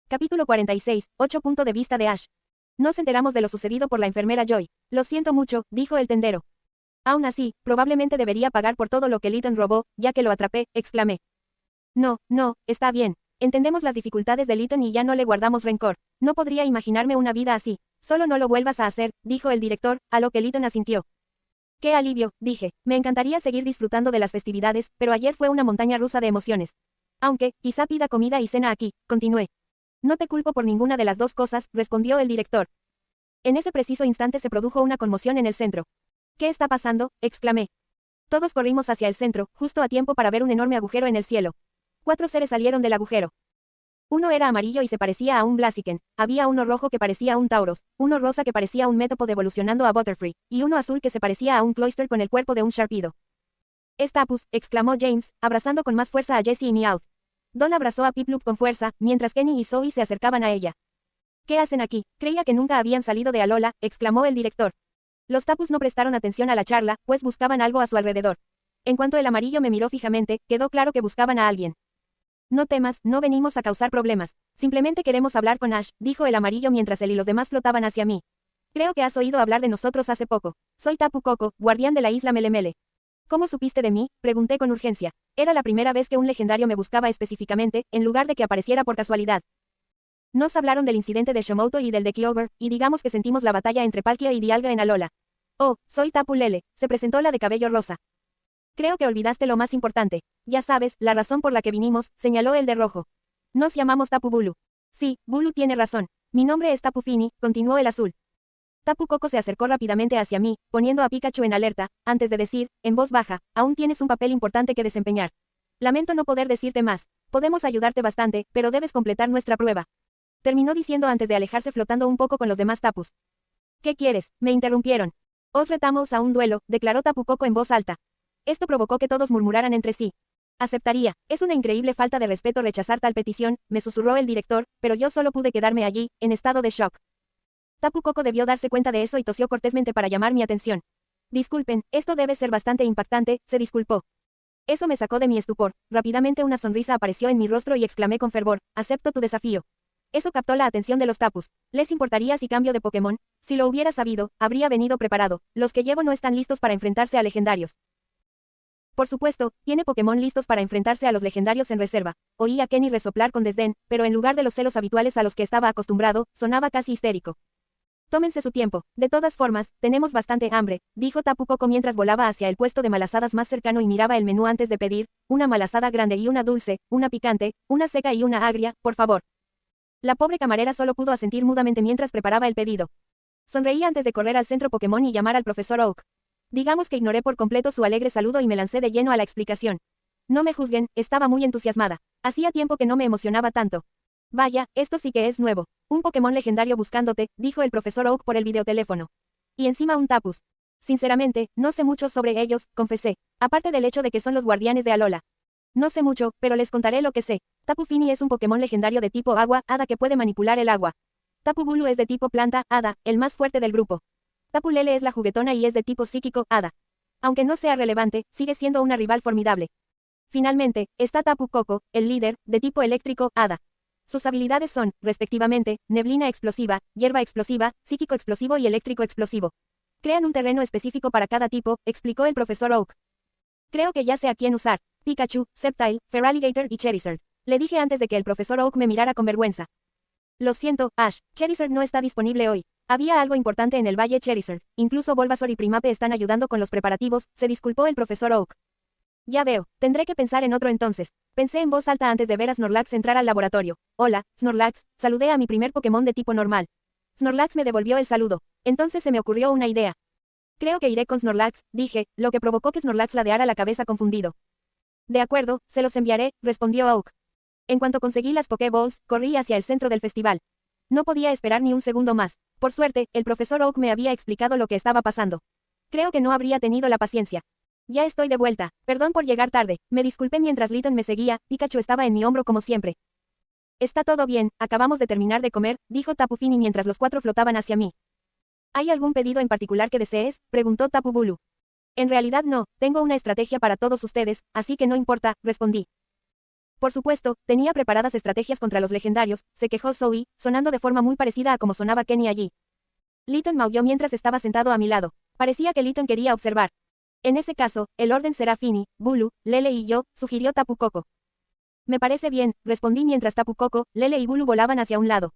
Capítulo 46, 8 punto de vista de Ash. Nos enteramos de lo sucedido por la enfermera Joy. Lo siento mucho, dijo el tendero. Aún así, probablemente debería pagar por todo lo que Lytton robó, ya que lo atrapé, exclamé. No, está bien. Entendemos las dificultades de Lytton y ya no le guardamos rencor. No podría imaginarme una vida así. Solo no lo vuelvas a hacer, dijo el director, a lo que Lytton asintió. Qué alivio, dije. Me encantaría seguir disfrutando de las festividades, pero ayer fue una montaña rusa de emociones. Aunque, quizá pida comida y cena aquí, continué. No te culpo por ninguna de las dos cosas, respondió el director. En ese preciso instante se produjo una conmoción en el centro. ¿Qué está pasando?, exclamé. Todos corrimos hacia el centro, justo a tiempo para ver un enorme agujero en el cielo. 4 seres salieron del agujero. Uno era amarillo y se parecía a un Blaziken, había uno rojo que parecía un Tauros, uno rosa que parecía un Metapod evolucionando a Butterfree, y uno azul que se parecía a un Cloyster con el cuerpo de un Sharpedo. «Es Tapus», exclamó James, abrazando con más fuerza a Jessie y Meowth. Don abrazó a Piplup con fuerza, mientras Kenny y Zoe se acercaban a ella. «¿Qué hacen aquí? Creía que nunca habían salido de Alola», exclamó el director. Los Tapus no prestaron atención a la charla, pues buscaban algo a su alrededor. En cuanto el amarillo me miró fijamente, quedó claro que buscaban a alguien. «No temas, no venimos a causar problemas. Simplemente queremos hablar con Ash», dijo el amarillo mientras él y los demás flotaban hacia mí. «Creo que has oído hablar de nosotros hace poco. Soy Tapu Koko, guardián de la isla Melemele». «¿Cómo supiste de mí?», pregunté con urgencia. Era la primera vez que un legendario me buscaba específicamente, en lugar de que apareciera por casualidad. Nos hablaron del incidente de Shomoto y del de Kyogre, y digamos que sentimos la batalla entre Palkia y Dialga en Alola. «Oh, soy Tapu Lele», se presentó la de cabello rosa. «Creo que olvidaste lo más importante. Ya sabes, la razón por la que vinimos», señaló el de rojo. «Nos llamamos Tapu Bulu». «Sí, Bulu tiene razón. Mi nombre es Tapu Fini», continuó el azul. Tapu Koko se acercó rápidamente hacia mí, poniendo a Pikachu en alerta, antes de decir, en voz baja, «Aún tienes un papel importante que desempeñar. Lamento no poder decirte más. Podemos ayudarte bastante, pero debes completar nuestra prueba». Terminó diciendo antes de alejarse flotando un poco con los demás Tapus. «¿Qué quieres?», me interrumpieron. «Os retamos a un duelo», declaró Tapu Koko en voz alta. Esto provocó que todos murmuraran entre sí. «Aceptaría. Es una increíble falta de respeto rechazar tal petición», me susurró el director, pero yo solo pude quedarme allí, en estado de shock. Tapu Koko debió darse cuenta de eso y tosió cortésmente para llamar mi atención. «Disculpen, esto debe ser bastante impactante», se disculpó. Eso me sacó de mi estupor. Rápidamente una sonrisa apareció en mi rostro y exclamé con fervor, «Acepto tu desafío». Eso captó la atención de los Tapus. ¿Les importaría si cambio de Pokémon? Si lo hubiera sabido, habría venido preparado. Los que llevo no están listos para enfrentarse a legendarios. Por supuesto, tiene Pokémon listos para enfrentarse a los legendarios en reserva. Oí a Kenny resoplar con desdén, pero en lugar de los celos habituales a los que estaba acostumbrado, sonaba casi histérico. «Tómense su tiempo. De todas formas, tenemos bastante hambre», dijo Tapu Koko mientras volaba hacia el puesto de malasadas más cercano y miraba el menú antes de pedir, «Una malasada grande y una dulce, una picante, una seca y una agria, por favor». La pobre camarera solo pudo asentir mudamente mientras preparaba el pedido. Sonreí antes de correr al centro Pokémon y llamar al profesor Oak. Digamos que ignoré por completo su alegre saludo y me lancé de lleno a la explicación. No me juzguen, estaba muy entusiasmada. Hacía tiempo que no me emocionaba tanto. «Vaya, esto sí que es nuevo. Un Pokémon legendario buscándote», dijo el profesor Oak por el videoteléfono. «Y encima un Tapus. Sinceramente, no sé mucho sobre ellos», confesé. Aparte del hecho de que son los guardianes de Alola. «No sé mucho, pero les contaré lo que sé. Tapu Fini es un Pokémon legendario de tipo agua, hada que puede manipular el agua. Tapu Bulu es de tipo planta, hada, el más fuerte del grupo. Tapu Lele es la juguetona y es de tipo psíquico, hada. Aunque no sea relevante, sigue siendo una rival formidable. Finalmente, está Tapu Koko, el líder, de tipo eléctrico, hada. Sus habilidades son, respectivamente, neblina explosiva, hierba explosiva, psíquico explosivo y eléctrico explosivo. Crean un terreno específico para cada tipo», explicó el profesor Oak. «Creo que ya sé a quién usar. Pikachu, Sceptile, Feraligatr y Charizard», le dije antes de que el profesor Oak me mirara con vergüenza. «Lo siento, Ash, Charizard no está disponible hoy. Había algo importante en el Valle Charizard. Incluso Bulbasaur y Primape están ayudando con los preparativos», se disculpó el profesor Oak. «Ya veo, tendré que pensar en otro entonces». Pensé en voz alta antes de ver a Snorlax entrar al laboratorio. «Hola, Snorlax», saludé a mi primer Pokémon de tipo normal. Snorlax me devolvió el saludo. Entonces se me ocurrió una idea. «Creo que iré con Snorlax», dije, lo que provocó que Snorlax ladeara la cabeza confundido. «De acuerdo, se los enviaré», respondió Oak. En cuanto conseguí las Pokéballs, corrí hacia el centro del festival. No podía esperar ni un segundo más. Por suerte, el profesor Oak me había explicado lo que estaba pasando. Creo que no habría tenido la paciencia. «Ya estoy de vuelta. Perdón por llegar tarde. Me disculpé mientras Lytton me seguía, Pikachu estaba en mi hombro como siempre». «Está todo bien, acabamos de terminar de comer», dijo Tapu Fini mientras los 4 flotaban hacia mí. «¿Hay algún pedido en particular que desees?», preguntó Tapu Bulu. «En realidad no, tengo una estrategia para todos ustedes, así que no importa», respondí. Por supuesto, tenía preparadas estrategias contra los legendarios, se quejó Zoe, sonando de forma muy parecida a como sonaba Kenny allí. Lytton maulló mientras estaba sentado a mi lado. Parecía que Lytton quería observar. En ese caso, el orden será Fini, Bulu, Lele y yo, sugirió Tapu Koko. Me parece bien, respondí mientras Tapu Koko, Lele y Bulu volaban hacia un lado.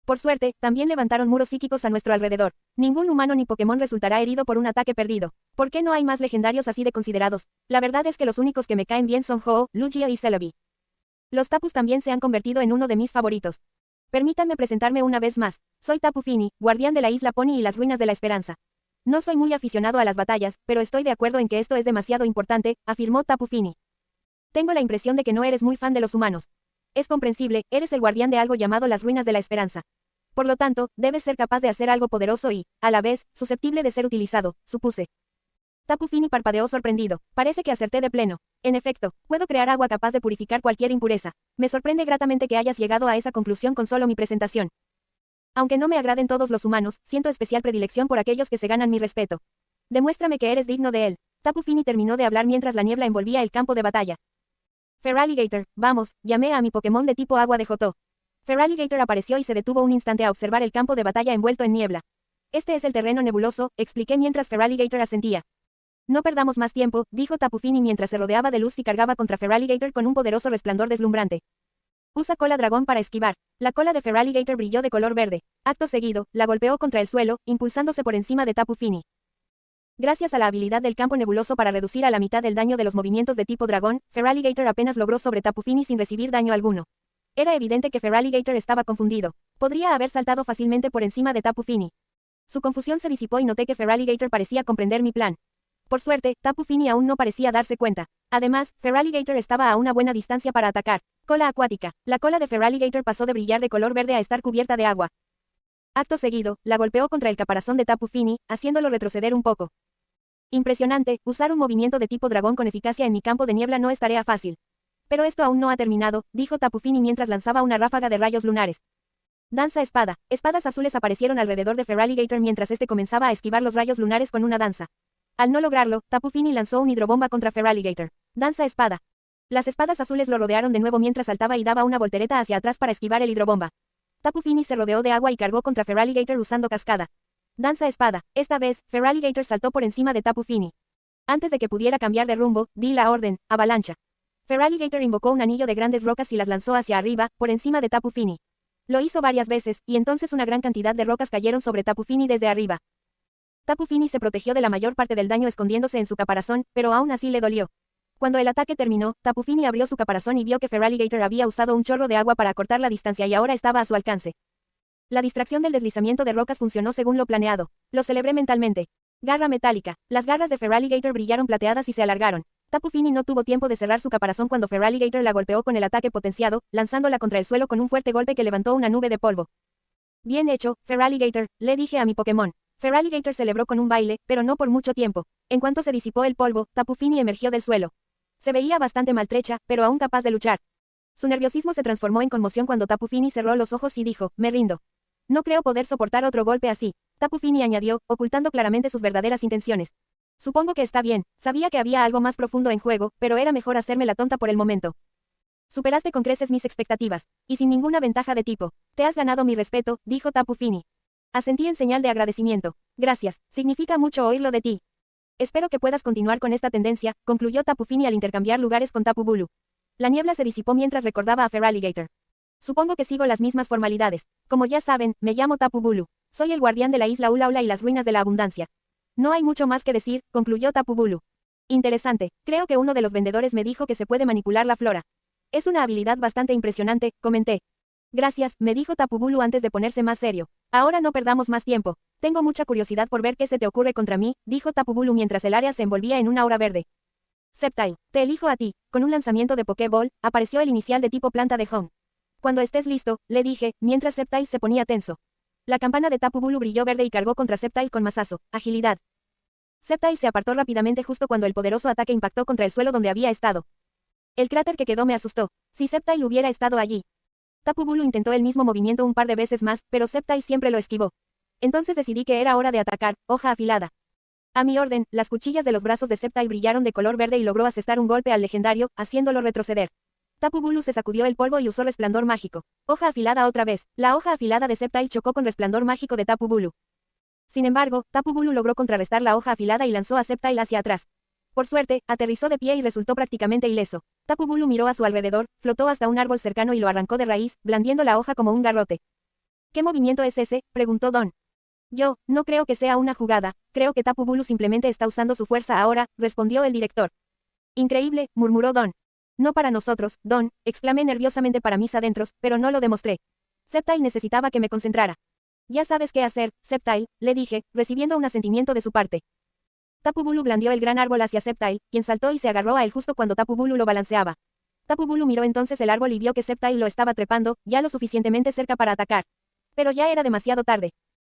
Por suerte, también levantaron muros psíquicos a nuestro alrededor. Ningún humano ni Pokémon resultará herido por un ataque perdido. ¿Por qué no hay más legendarios así de considerados? La verdad es que los únicos que me caen bien son Ho-Oh, Lugia y Celebi. Los Tapus también se han convertido en uno de mis favoritos. Permítanme presentarme una vez más. Soy Tapu Fini, guardián de la isla Pony y las ruinas de la esperanza. No soy muy aficionado a las batallas, pero estoy de acuerdo en que esto es demasiado importante, afirmó Tapu Fini. Tengo la impresión de que no eres muy fan de los humanos. Es comprensible, eres el guardián de algo llamado las ruinas de la esperanza. Por lo tanto, debes ser capaz de hacer algo poderoso y, a la vez, susceptible de ser utilizado, supuse. Tapu Fini parpadeó sorprendido. Parece que acerté de pleno. En efecto, puedo crear agua capaz de purificar cualquier impureza. Me sorprende gratamente que hayas llegado a esa conclusión con solo mi presentación. Aunque no me agraden todos los humanos, siento especial predilección por aquellos que se ganan mi respeto. Demuéstrame que eres digno de él. Tapu Fini terminó de hablar mientras la niebla envolvía el campo de batalla. Feraligatr, vamos, llamé a mi Pokémon de tipo agua de Johto. Feraligatr apareció y se detuvo un instante a observar el campo de batalla envuelto en niebla. Este es el terreno nebuloso, expliqué mientras Feraligatr asentía. No perdamos más tiempo, dijo Tapu Fini mientras se rodeaba de luz y cargaba contra Feraligatr con un poderoso resplandor deslumbrante. Usa cola dragón para esquivar. La cola de Feraligatr brilló de color verde. Acto seguido, la golpeó contra el suelo, impulsándose por encima de Tapu Fini. Gracias a la habilidad del campo nebuloso para reducir a la mitad el daño de los movimientos de tipo dragón, Feraligatr apenas logró sobre Tapu Fini sin recibir daño alguno. Era evidente que Feraligatr estaba confundido. Podría haber saltado fácilmente por encima de Tapu Fini. Su confusión se disipó y noté que Feraligatr parecía comprender mi plan. Por suerte, Tapu Fini aún no parecía darse cuenta. Además, Feraligatr estaba a una buena distancia para atacar. Cola acuática. La cola de Feraligatr pasó de brillar de color verde a estar cubierta de agua. Acto seguido, la golpeó contra el caparazón de Tapu Fini, haciéndolo retroceder un poco. Impresionante, usar un movimiento de tipo dragón con eficacia en mi campo de niebla no es tarea fácil. Pero esto aún no ha terminado, dijo Tapu Fini mientras lanzaba una ráfaga de rayos lunares. Danza espada. Espadas azules aparecieron alrededor de Feraligatr mientras este comenzaba a esquivar los rayos lunares con una danza. Al no lograrlo, Tapu Fini lanzó un hidrobomba contra Feraligatr. Danza espada. Las espadas azules lo rodearon de nuevo mientras saltaba y daba una voltereta hacia atrás para esquivar el hidrobomba. Tapu Fini se rodeó de agua y cargó contra Feraligatr usando cascada. Danza espada. Esta vez, Feraligatr saltó por encima de Tapu Fini. Antes de que pudiera cambiar de rumbo, di la orden, avalancha. Feraligatr invocó un anillo de grandes rocas y las lanzó hacia arriba, por encima de Tapu Fini. Lo hizo varias veces, y entonces una gran cantidad de rocas cayeron sobre Tapu Fini desde arriba. Tapu Fini se protegió de la mayor parte del daño escondiéndose en su caparazón, pero aún así le dolió. Cuando el ataque terminó, Tapu Fini abrió su caparazón y vio que Feraligatr había usado un chorro de agua para acortar la distancia y ahora estaba a su alcance. La distracción del deslizamiento de rocas funcionó según lo planeado. Lo celebré mentalmente. Garra metálica. Las garras de Feraligatr brillaron plateadas y se alargaron. Tapu Fini no tuvo tiempo de cerrar su caparazón cuando Feraligatr la golpeó con el ataque potenciado, lanzándola contra el suelo con un fuerte golpe que levantó una nube de polvo. Bien hecho, Feraligatr, le dije a mi Pokémon. Feraligatr celebró con un baile, pero no por mucho tiempo. En cuanto se disipó el polvo, Tapu Fini emergió del suelo. Se veía bastante maltrecha, pero aún capaz de luchar. Su nerviosismo se transformó en conmoción cuando Tapu Fini cerró los ojos y dijo, me rindo. No creo poder soportar otro golpe así. Tapu Fini añadió, ocultando claramente sus verdaderas intenciones. Supongo que está bien, sabía que había algo más profundo en juego, pero era mejor hacerme la tonta por el momento. Superaste con creces mis expectativas, y sin ninguna ventaja de tipo. Te has ganado mi respeto, dijo Tapu Fini. Asentí en señal de agradecimiento. Gracias, significa mucho oírlo de ti. Espero que puedas continuar con esta tendencia, concluyó Tapu Fini al intercambiar lugares con Tapu Bulu. La niebla se disipó mientras recordaba a Feraligatr. Supongo que sigo las mismas formalidades. Como ya saben, me llamo Tapu Bulu. Soy el guardián de la isla Ulaula y las ruinas de la abundancia. No hay mucho más que decir, concluyó Tapu Bulu. Interesante, creo que uno de los vendedores me dijo que se puede manipular la flora. Es una habilidad bastante impresionante, comenté. Gracias, me dijo Tapu Bulu antes de ponerse más serio. Ahora no perdamos más tiempo. Tengo mucha curiosidad por ver qué se te ocurre contra mí, dijo Tapu Bulu mientras el área se envolvía en una aura verde. Sceptile, te elijo a ti. Con un lanzamiento de Pokéball, apareció el inicial de tipo planta de Home. Cuando estés listo, le dije, mientras Sceptile se ponía tenso. La campana de Tapu Bulu brilló verde y cargó contra Sceptile con masazo, agilidad. Sceptile se apartó rápidamente justo cuando el poderoso ataque impactó contra el suelo donde había estado. El cráter que quedó me asustó. Si Sceptile hubiera estado allí. Tapu Bulu intentó el mismo movimiento un par de veces más, pero Sceptile siempre lo esquivó. Entonces decidí que era hora de atacar, hoja afilada. A mi orden, las cuchillas de los brazos de Sceptile brillaron de color verde y logró asestar un golpe al legendario, haciéndolo retroceder. Tapu Bulu se sacudió el polvo y usó resplandor mágico. Hoja afilada otra vez. La hoja afilada de Sceptile chocó con resplandor mágico de Tapu Bulu. Sin embargo, Tapu Bulu logró contrarrestar la hoja afilada y lanzó a Sceptile hacia atrás. Por suerte, aterrizó de pie y resultó prácticamente ileso. Tapu Bulu miró a su alrededor, flotó hasta un árbol cercano y lo arrancó de raíz, blandiendo la hoja como un garrote. ¿Qué movimiento es ese?, preguntó Don. Yo, no creo que sea una jugada, creo que Tapu Bulu simplemente está usando su fuerza ahora, respondió el director. Increíble, murmuró Don. No para nosotros, Don, exclamé nerviosamente para mis adentros, pero no lo demostré. Sceptile necesitaba que me concentrara. Ya sabes qué hacer, Sceptile, le dije, recibiendo un asentimiento de su parte. Tapu Bulu blandió el gran árbol hacia Sceptile, quien saltó y se agarró a él justo cuando Tapu Bulu lo balanceaba. Tapu Bulu miró entonces el árbol y vio que Sceptile lo estaba trepando, ya lo suficientemente cerca para atacar. Pero ya era demasiado tarde.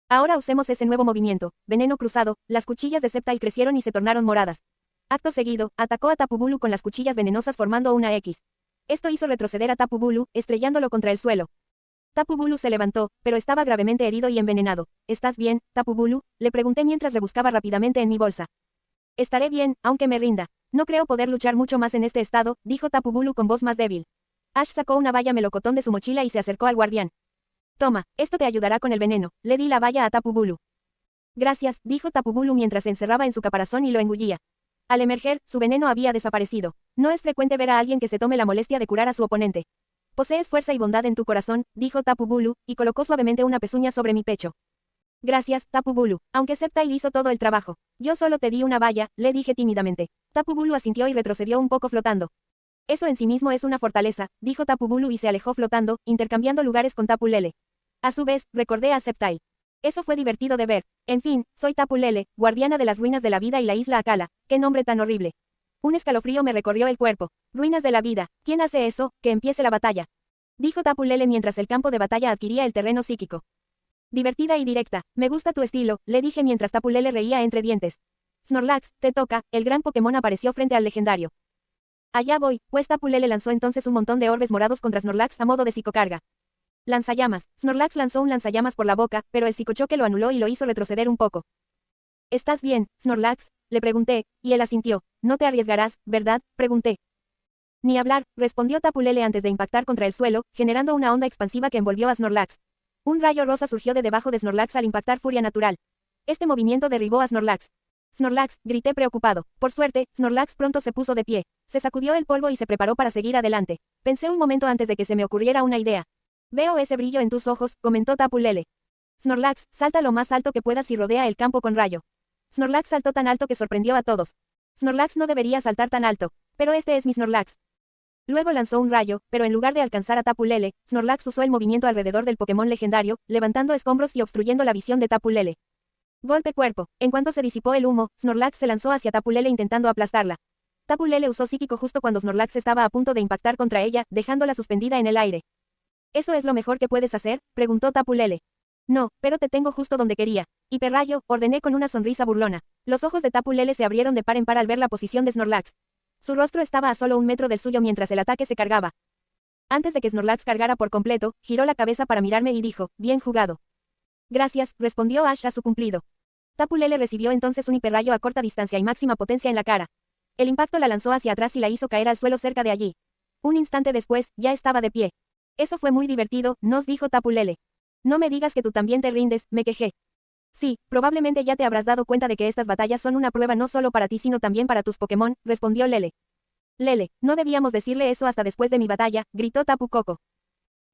Ahora usemos ese nuevo movimiento, veneno cruzado. Las cuchillas de Sceptile crecieron y se tornaron moradas. Acto seguido, atacó a Tapu Bulu con las cuchillas venenosas formando una X. Esto hizo retroceder a Tapu Bulu, estrellándolo contra el suelo. Tapu Bulu se levantó, pero estaba gravemente herido y envenenado. ¿Estás bien, Tapu Bulu?, le pregunté mientras rebuscaba rápidamente en mi bolsa. Estaré bien, aunque me rinda. No creo poder luchar mucho más en este estado, dijo Tapu Bulu con voz más débil. Ash sacó una valla melocotón de su mochila y se acercó al guardián. Toma, esto te ayudará con el veneno. Le di la valla a Tapu Bulu. Gracias, dijo Tapu Bulu mientras se encerraba en su caparazón y lo engullía. Al emerger, su veneno había desaparecido. No es frecuente ver a alguien que se tome la molestia de curar a su oponente. Posees fuerza y bondad en tu corazón, dijo Tapu Bulu, y colocó suavemente una pezuña sobre mi pecho. Gracias, Tapu Bulu, aunque Sceptile hizo todo el trabajo. Yo solo te di una valla, le dije tímidamente. Tapu Bulu asintió y retrocedió un poco flotando. Eso en sí mismo es una fortaleza, dijo Tapu Bulu y se alejó flotando, intercambiando lugares con Tapu Lele. A su vez, recordé a Sceptile. Eso fue divertido de ver. En fin, soy Tapu Lele, guardiana de las ruinas de la vida y la isla Akala. ¡Qué nombre tan horrible! Un escalofrío me recorrió el cuerpo. Ruinas de la vida. ¿Quién hace eso? Que empiece la batalla. Dijo Tapu Lele mientras el campo de batalla adquiría el terreno psíquico. Divertida y directa. Me gusta tu estilo, le dije mientras Tapu Lele reía entre dientes. Snorlax, te toca. El gran Pokémon apareció frente al legendario. Allá voy, pues Tapu Lele lanzó entonces un montón de orbes morados contra Snorlax a modo de psicocarga. Lanzallamas. Snorlax lanzó un lanzallamas por la boca, pero el psicochoque lo anuló y lo hizo retroceder un poco. ¿Estás bien, Snorlax?, le pregunté, y él asintió. No te arriesgarás, ¿verdad?, pregunté. Ni hablar, respondió Tapu Lele antes de impactar contra el suelo, generando una onda expansiva que envolvió a Snorlax. Un rayo rosa surgió de debajo de Snorlax al impactar furia natural. Este movimiento derribó a Snorlax. Snorlax, grité preocupado. Por suerte, Snorlax pronto se puso de pie. Se sacudió el polvo y se preparó para seguir adelante. Pensé un momento antes de que se me ocurriera una idea. Veo ese brillo en tus ojos, comentó Tapu Lele. Snorlax, salta lo más alto que puedas y rodea el campo con rayo. Snorlax saltó tan alto que sorprendió a todos. Snorlax no debería saltar tan alto. Pero este es mi Snorlax. Luego lanzó un rayo, pero en lugar de alcanzar a Tapu Lele, Snorlax usó el movimiento alrededor del Pokémon legendario, levantando escombros y obstruyendo la visión de Tapu Lele. Golpe cuerpo. En cuanto se disipó el humo, Snorlax se lanzó hacia Tapu Lele intentando aplastarla. Tapu Lele usó psíquico justo cuando Snorlax estaba a punto de impactar contra ella, dejándola suspendida en el aire. ¿Eso es lo mejor que puedes hacer?, preguntó Tapu Lele. No, pero te tengo justo donde quería. Hiperrayo, ordené con una sonrisa burlona. Los ojos de Tapu Lele se abrieron de par en par al ver la posición de Snorlax. Su rostro estaba a solo 1 metro del suyo mientras el ataque se cargaba. Antes de que Snorlax cargara por completo, giró la cabeza para mirarme y dijo, bien jugado. Gracias, respondió Ash a su cumplido. Tapu Lele recibió entonces un hiperrayo a corta distancia y máxima potencia en la cara. El impacto la lanzó hacia atrás y la hizo caer al suelo cerca de allí. Un instante después, ya estaba de pie. Eso fue muy divertido, nos dijo Tapu Lele. No me digas que tú también te rindes, me quejé. Sí, probablemente ya te habrás dado cuenta de que estas batallas son una prueba no solo para ti sino también para tus Pokémon, respondió Lele. Lele, no debíamos decirle eso hasta después de mi batalla, gritó Tapu Koko.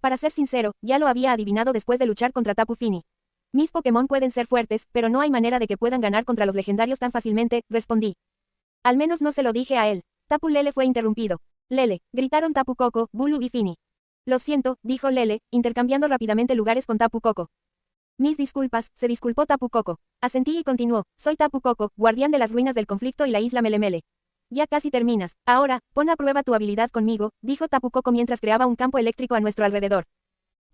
Para ser sincero, ya lo había adivinado después de luchar contra Tapu Fini. Mis Pokémon pueden ser fuertes, pero no hay manera de que puedan ganar contra los legendarios tan fácilmente, respondí. Al menos no se lo dije a él. Tapu Lele fue interrumpido. Lele, gritaron Tapu Koko, Bulu y Fini. Lo siento, dijo Lele, intercambiando rápidamente lugares con Tapu Koko. Mis disculpas, se disculpó Tapu Koko. Asentí y continuó, soy Tapu Koko, guardián de las ruinas del conflicto y la isla Melemele. Ya casi terminas. Ahora, pon a prueba tu habilidad conmigo, dijo Tapu Koko mientras creaba un campo eléctrico a nuestro alrededor.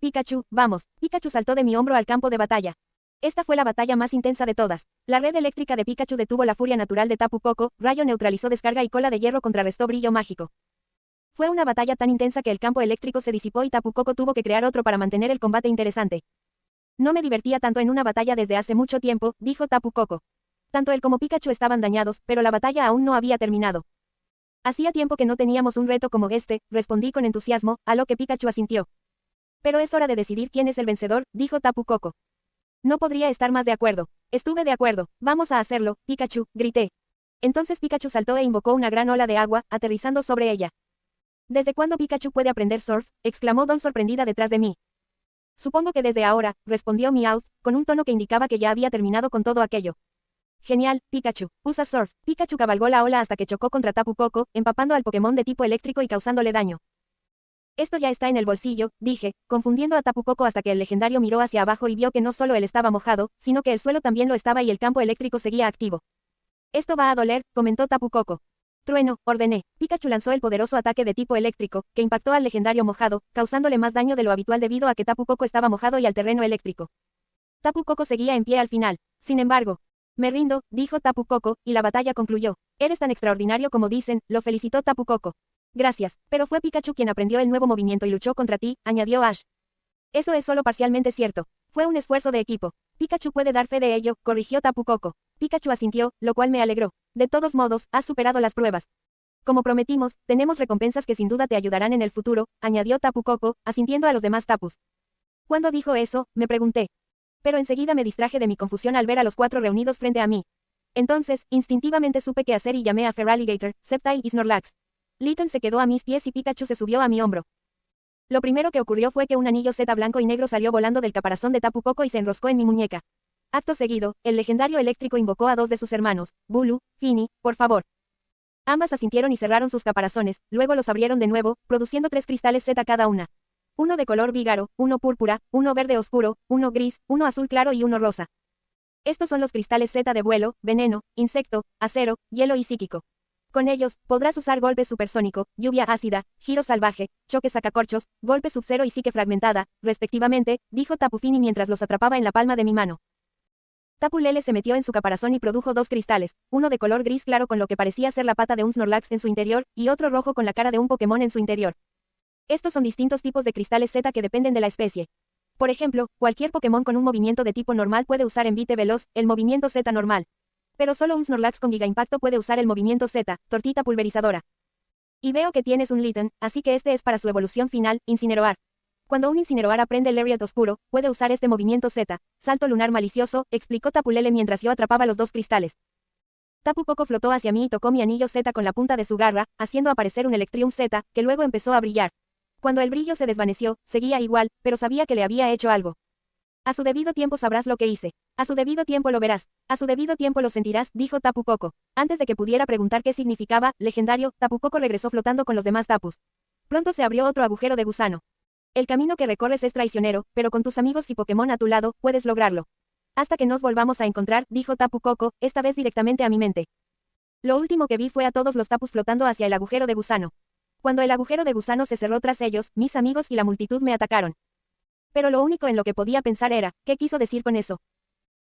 Pikachu, vamos. Pikachu saltó de mi hombro al campo de batalla. Esta fue la batalla más intensa de todas. La red eléctrica de Pikachu detuvo la furia natural de Tapu Koko, rayo neutralizó descarga y cola de hierro contrarrestó brillo mágico. Fue una batalla tan intensa que el campo eléctrico se disipó y Tapu Koko tuvo que crear otro para mantener el combate interesante. No me divertía tanto en una batalla desde hace mucho tiempo, dijo Tapu Koko. Tanto él como Pikachu estaban dañados, pero la batalla aún no había terminado. Hacía tiempo que no teníamos un reto como este, respondí con entusiasmo, a lo que Pikachu asintió. Pero es hora de decidir quién es el vencedor, dijo Tapu Koko. No podría estar más de acuerdo. Estuve de acuerdo. Vamos a hacerlo, Pikachu, grité. Entonces Pikachu saltó e invocó una gran ola de agua, aterrizando sobre ella. ¿Desde cuándo Pikachu puede aprender surf?, exclamó Dawn sorprendida detrás de mí. Supongo que desde ahora, respondió Meowth, con un tono que indicaba que ya había terminado con todo aquello. Genial, Pikachu. Usa surf. Pikachu cabalgó la ola hasta que chocó contra Tapu Koko, empapando al Pokémon de tipo eléctrico y causándole daño. Esto ya está en el bolsillo, dije, confundiendo a Tapu Koko hasta que el legendario miró hacia abajo y vio que no solo él estaba mojado, sino que el suelo también lo estaba y el campo eléctrico seguía activo. Esto va a doler, comentó Tapu Koko. Trueno, ordené. Pikachu lanzó el poderoso ataque de tipo eléctrico, que impactó al legendario mojado, causándole más daño de lo habitual debido a que Tapu Koko estaba mojado y al terreno eléctrico. Tapu Koko seguía en pie al final. Sin embargo, me rindo, dijo Tapu Koko, y la batalla concluyó. Eres tan extraordinario como dicen, lo felicitó Tapu Koko. Gracias, pero fue Pikachu quien aprendió el nuevo movimiento y luchó contra ti, añadió Ash. Eso es solo parcialmente cierto. Fue un esfuerzo de equipo. Pikachu puede dar fe de ello, corrigió Tapu Koko. Pikachu asintió, lo cual me alegró. De todos modos, has superado las pruebas. Como prometimos, tenemos recompensas que sin duda te ayudarán en el futuro, añadió Tapu Koko, asintiendo a los demás Tapus. ¿Cuándo dijo eso?, me pregunté. Pero enseguida me distraje de mi confusión al ver a los 4 reunidos frente a mí. Entonces, instintivamente supe qué hacer y llamé a Feraligatr, Sceptile y Snorlax. Litten se quedó a mis pies y Pikachu se subió a mi hombro. Lo primero que ocurrió fue que un anillo Z blanco y negro salió volando del caparazón de Tapu Koko y se enroscó en mi muñeca. Acto seguido, el legendario eléctrico invocó a 2 de sus hermanos, Bulu, Fini, por favor. Ambas asintieron y cerraron sus caparazones, luego los abrieron de nuevo, produciendo 3 cristales Z cada una. Uno de color vígaro, uno púrpura, uno verde oscuro, uno gris, uno azul claro y uno rosa. Estos son los cristales Z de vuelo, veneno, insecto, acero, hielo y psíquico. Con ellos, podrás usar golpe supersónico, lluvia ácida, giro salvaje, choque sacacorchos, golpe subcero y psique fragmentada, respectivamente, dijo Tapu Fini mientras los atrapaba en la palma de mi mano. Tapu Lele se metió en su caparazón y produjo 2 cristales, uno de color gris claro con lo que parecía ser la pata de un Snorlax en su interior, y otro rojo con la cara de un Pokémon en su interior. Estos son distintos tipos de cristales Z que dependen de la especie. Por ejemplo, cualquier Pokémon con un movimiento de tipo normal puede usar en Bite Veloz, el movimiento Z normal. Pero solo un Snorlax con Giga Impacto puede usar el movimiento Z, tortita pulverizadora. Y veo que tienes un Litten, así que este es para su evolución final, Incineroar. Cuando un Incineroar aprende el Lariat oscuro, puede usar este movimiento Z, salto lunar malicioso, explicó Tapu Lele mientras yo atrapaba los 2 cristales. Tapu Koko flotó hacia mí y tocó mi anillo Z con la punta de su garra, haciendo aparecer un Electrium Z, que luego empezó a brillar. Cuando el brillo se desvaneció, seguía igual, pero sabía que le había hecho algo. A su debido tiempo sabrás lo que hice. A su debido tiempo lo verás. A su debido tiempo lo sentirás, dijo Tapu Koko. Antes de que pudiera preguntar qué significaba, legendario, Tapu Koko regresó flotando con los demás Tapus. Pronto se abrió otro agujero de gusano. El camino que recorres es traicionero, pero con tus amigos y Pokémon a tu lado, puedes lograrlo. Hasta que nos volvamos a encontrar, dijo Tapu Koko, esta vez directamente a mi mente. Lo último que vi fue a todos los Tapus flotando hacia el agujero de gusano. Cuando el agujero de gusano se cerró tras ellos, mis amigos y la multitud me atacaron. Pero lo único en lo que podía pensar era, ¿qué quiso decir con eso?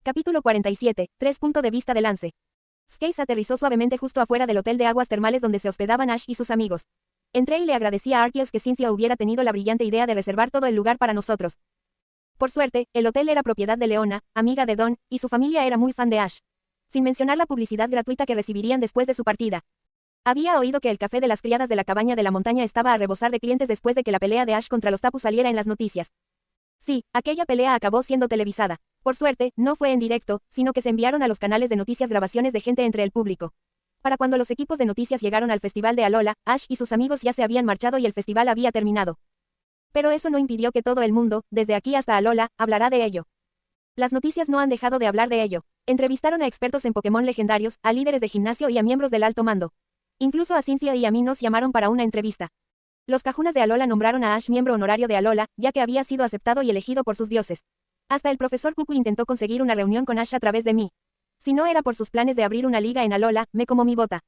Capítulo 47, 3 punto de vista de Lance. Skase aterrizó suavemente justo afuera del hotel de aguas termales donde se hospedaban Ash y sus amigos. Entré y le agradecí a Arceus que Cynthia hubiera tenido la brillante idea de reservar todo el lugar para nosotros. Por suerte, el hotel era propiedad de Leona, amiga de Dawn, y su familia era muy fan de Ash. Sin mencionar la publicidad gratuita que recibirían después de su partida. Había oído que el café de las criadas de la cabaña de la montaña estaba a rebosar de clientes después de que la pelea de Ash contra los Tapu saliera en las noticias. Sí, aquella pelea acabó siendo televisada. Por suerte, no fue en directo, sino que se enviaron a los canales de noticias grabaciones de gente entre el público. Para cuando los equipos de noticias llegaron al festival de Alola, Ash y sus amigos ya se habían marchado y el festival había terminado. Pero eso no impidió que todo el mundo, desde aquí hasta Alola, hablará de ello. Las noticias no han dejado de hablar de ello. Entrevistaron a expertos en Pokémon legendarios, a líderes de gimnasio y a miembros del alto mando. Incluso a Cynthia y a mí nos llamaron para una entrevista. Los Cajunas de Alola nombraron a Ash miembro honorario de Alola, ya que había sido aceptado y elegido por sus dioses. Hasta el profesor Cuckoo intentó conseguir una reunión con Ash a través de mí. Si no era por sus planes de abrir una liga en Alola, me como mi bota.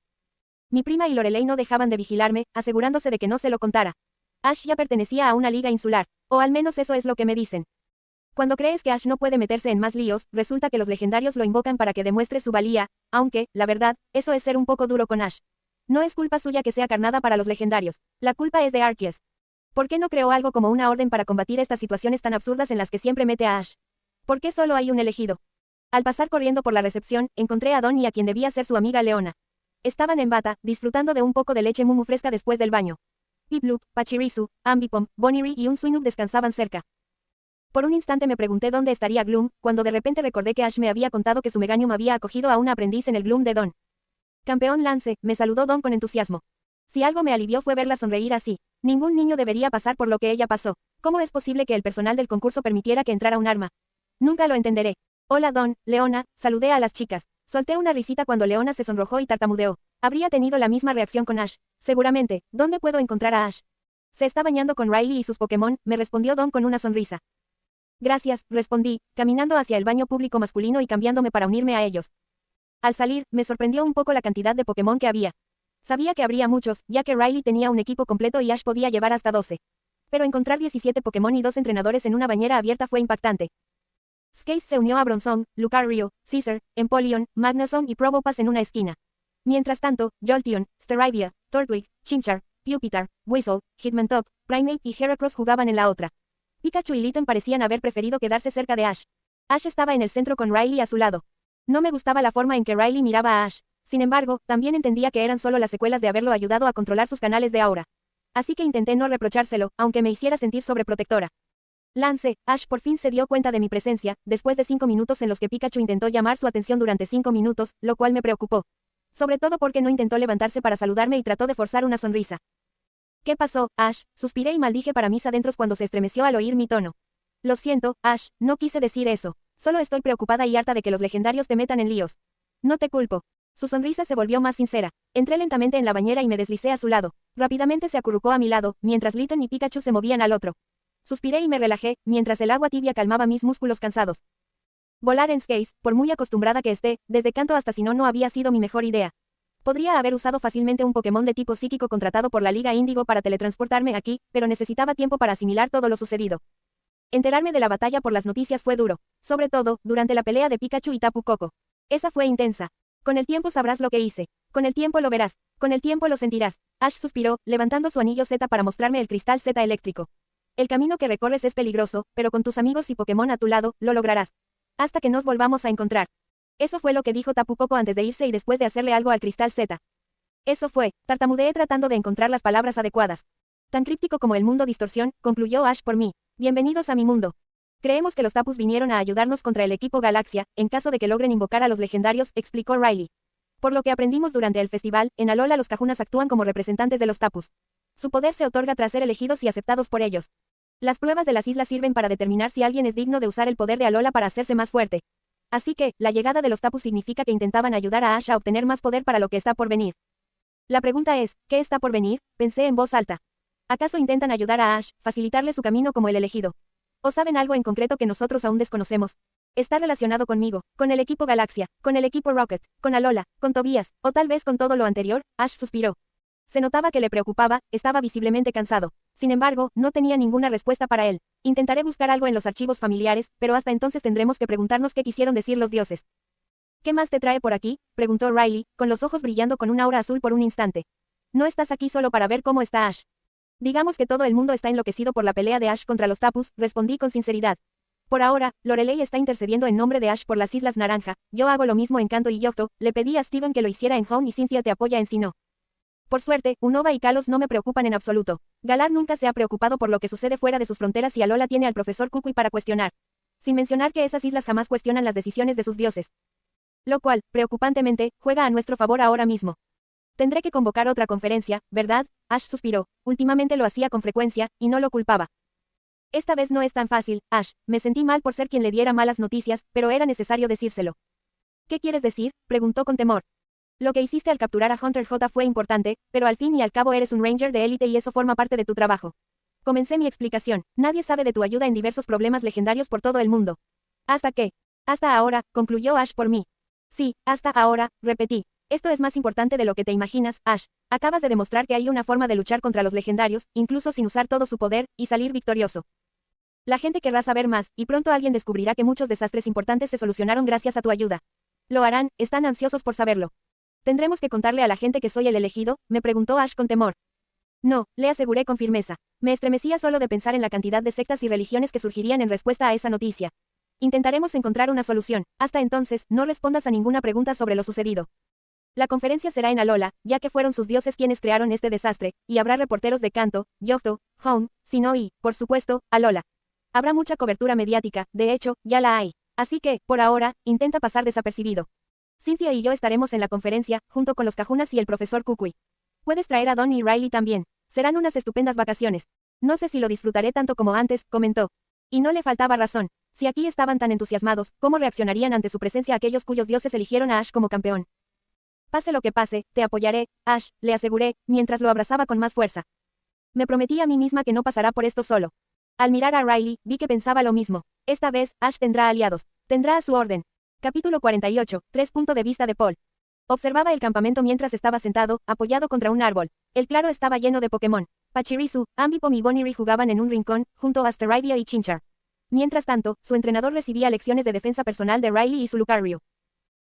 Mi prima y Lorelei no dejaban de vigilarme, asegurándose de que no se lo contara. Ash ya pertenecía a una liga insular, o al menos eso es lo que me dicen. Cuando crees que Ash no puede meterse en más líos, resulta que los legendarios lo invocan para que demuestre su valía, aunque, la verdad, eso es ser un poco duro con Ash. No es culpa suya que sea carnada para los legendarios. La culpa es de Arceus. ¿Por qué no creó algo como una orden para combatir estas situaciones tan absurdas en las que siempre mete a Ash? ¿Por qué solo hay un elegido? Al pasar corriendo por la recepción, encontré a Dawn y a quien debía ser su amiga Leona. Estaban en bata, disfrutando de un poco de leche mumu fresca después del baño. Piplup, Pachirisu, Ambipom, Bonnie y un Swinub descansaban cerca. Por un instante me pregunté dónde estaría Gloom, cuando de repente recordé que Ash me había contado que su Meganium había acogido a una aprendiz en el Gloom de Don. Campeón Lance, me saludó Don con entusiasmo. Si algo me alivió fue verla sonreír así. Ningún niño debería pasar por lo que ella pasó. ¿Cómo es posible que el personal del concurso permitiera que entrara un arma? Nunca lo entenderé. Hola Don, Leona, saludé a las chicas. Solté una risita cuando Leona se sonrojó y tartamudeó. Habría tenido la misma reacción con Ash. Seguramente. ¿Dónde puedo encontrar a Ash? Se está bañando con Riley y sus Pokémon, me respondió Don con una sonrisa. Gracias, respondí, caminando hacia el baño público masculino y cambiándome para unirme a ellos. Al salir, me sorprendió un poco la cantidad de Pokémon que había. Sabía que habría muchos, ya que Riley tenía un equipo completo y Ash podía llevar hasta 12. Pero encontrar 17 Pokémon y 2 entrenadores en una bañera abierta fue impactante. Skase se unió a Bronzong, Lucario, Caesar, Empoleon, Magnuson y Probopass en una esquina. Mientras tanto, Jolteon, Staravia, Turtwig, Chimchar, Pupitar, Weasel, Hitmontop, Primeape y Heracross jugaban en la otra. Pikachu y Litten parecían haber preferido quedarse cerca de Ash. Ash estaba en el centro con Riley a su lado. No me gustaba la forma en que Riley miraba a Ash. Sin embargo, también entendía que eran solo las secuelas de haberlo ayudado a controlar sus canales de aura. Así que intenté no reprochárselo, aunque me hiciera sentir sobreprotectora. Lance, Ash por fin se dio cuenta de mi presencia, después de 5 minutos en los que Pikachu intentó llamar su atención durante 5 minutos, lo cual me preocupó. Sobre todo porque no intentó levantarse para saludarme y trató de forzar una sonrisa. ¿Qué pasó, Ash? Suspiré y maldije para mis adentros cuando se estremeció al oír mi tono. Lo siento, Ash, no quise decir eso. Solo estoy preocupada y harta de que los legendarios te metan en líos. No te culpo. Su sonrisa se volvió más sincera. Entré lentamente en la bañera y me deslicé a su lado. Rápidamente se acurrucó a mi lado, mientras Litten y Pikachu se movían al otro. Suspiré y me relajé, mientras el agua tibia calmaba mis músculos cansados. Volar en Skase, por muy acostumbrada que esté, desde Kanto hasta Sinnoh no había sido mi mejor idea. Podría haber usado fácilmente un Pokémon de tipo psíquico contratado por la Liga Índigo para teletransportarme aquí, pero necesitaba tiempo para asimilar todo lo sucedido. Enterarme de la batalla por las noticias fue duro, sobre todo, durante la pelea de Pikachu y Tapu Koko. Esa fue intensa. Con el tiempo sabrás lo que hice. Con el tiempo lo verás. Con el tiempo lo sentirás. Ash suspiró, levantando su anillo Z para mostrarme el cristal Z eléctrico. El camino que recorres es peligroso, pero con tus amigos y Pokémon a tu lado, lo lograrás. Hasta que nos volvamos a encontrar. Eso fue lo que dijo Tapu Koko antes de irse y después de hacerle algo al cristal Z. Eso fue, tartamudeé tratando de encontrar las palabras adecuadas. Tan críptico como el mundo distorsión, concluyó Ash por mí. Bienvenidos a mi mundo. Creemos que los Tapus vinieron a ayudarnos contra el equipo Galaxia, en caso de que logren invocar a los legendarios, explicó Riley. Por lo que aprendimos durante el festival, en Alola los Kahunas actúan como representantes de los Tapus. Su poder se otorga tras ser elegidos y aceptados por ellos. Las pruebas de las islas sirven para determinar si alguien es digno de usar el poder de Alola para hacerse más fuerte. Así que, la llegada de los Tapus significa que intentaban ayudar a Ash a obtener más poder para lo que está por venir. La pregunta es, ¿qué está por venir? Pensé en voz alta. ¿Acaso intentan ayudar a Ash, facilitarle su camino como el elegido? ¿O saben algo en concreto que nosotros aún desconocemos? Está relacionado conmigo, con el equipo Galaxia, con el equipo Rocket, con Alola, con Tobias, o tal vez con todo lo anterior. Ash suspiró. Se notaba que le preocupaba, estaba visiblemente cansado. Sin embargo, no tenía ninguna respuesta para él. Intentaré buscar algo en los archivos familiares, pero hasta entonces tendremos que preguntarnos qué quisieron decir los dioses. ¿Qué más te trae por aquí? Preguntó Riley, con los ojos brillando con un aura azul por un instante. No estás aquí solo para ver cómo está Ash. Digamos que todo el mundo está enloquecido por la pelea de Ash contra los Tapus, respondí con sinceridad. Por ahora, Lorelei está intercediendo en nombre de Ash por las Islas Naranja, yo hago lo mismo en Kanto y Yoto, le pedí a Steven que lo hiciera en Hoenn y Cynthia te apoya en Sinnoh. Por suerte, Unova y Kalos no me preocupan en absoluto. Galar nunca se ha preocupado por lo que sucede fuera de sus fronteras y Alola tiene al profesor Kukui para cuestionar. Sin mencionar que esas islas jamás cuestionan las decisiones de sus dioses. Lo cual, preocupantemente, juega a nuestro favor ahora mismo. Tendré que convocar otra conferencia, ¿verdad? Ash suspiró. Últimamente lo hacía con frecuencia, y no lo culpaba. Esta vez no es tan fácil, Ash. Me sentí mal por ser quien le diera malas noticias, pero era necesario decírselo. ¿Qué quieres decir? Preguntó con temor. Lo que hiciste al capturar a Hunter J fue importante, pero al fin y al cabo eres un Ranger de élite y eso forma parte de tu trabajo. Comencé mi explicación. Nadie sabe de tu ayuda en diversos problemas legendarios por todo el mundo. ¿Hasta qué? Hasta ahora, concluyó Ash por mí. Sí, hasta ahora, repetí. Esto es más importante de lo que te imaginas, Ash. Acabas de demostrar que hay una forma de luchar contra los legendarios, incluso sin usar todo su poder, y salir victorioso. La gente querrá saber más, y pronto alguien descubrirá que muchos desastres importantes se solucionaron gracias a tu ayuda. Lo harán, están ansiosos por saberlo. ¿Tendremos que contarle a la gente que soy el elegido? Me preguntó Ash con temor. No, le aseguré con firmeza. Me estremecía solo de pensar en la cantidad de sectas y religiones que surgirían en respuesta a esa noticia. Intentaremos encontrar una solución. Hasta entonces, no respondas a ninguna pregunta sobre lo sucedido. La conferencia será en Alola, ya que fueron sus dioses quienes crearon este desastre, y habrá reporteros de Kanto, Johto, Hoenn, Sinnoh y, por supuesto, Alola. Habrá mucha cobertura mediática, de hecho, ya la hay. Así que, por ahora, intenta pasar desapercibido. Cynthia y yo estaremos en la conferencia, junto con los Kahunas y el profesor Kukui. Puedes traer a Don y Riley también. Serán unas estupendas vacaciones. No sé si lo disfrutaré tanto como antes, comentó. Y no le faltaba razón. Si aquí estaban tan entusiasmados, ¿cómo reaccionarían ante su presencia aquellos cuyos dioses eligieron a Ash como campeón? Pase lo que pase, te apoyaré, Ash, le aseguré, mientras lo abrazaba con más fuerza. Me prometí a mí misma que no pasará por esto solo. Al mirar a Riley, vi que pensaba lo mismo. Esta vez, Ash tendrá aliados. Tendrá a su orden. Capítulo 48, 3 punto de vista de Paul. Observaba el campamento mientras estaba sentado, apoyado contra un árbol. El claro estaba lleno de Pokémon. Pachirisu, Ambipom y Boniri jugaban en un rincón, junto a Asteroidea y Chinchar. Mientras tanto, su entrenador recibía lecciones de defensa personal de Riley y su Lucario.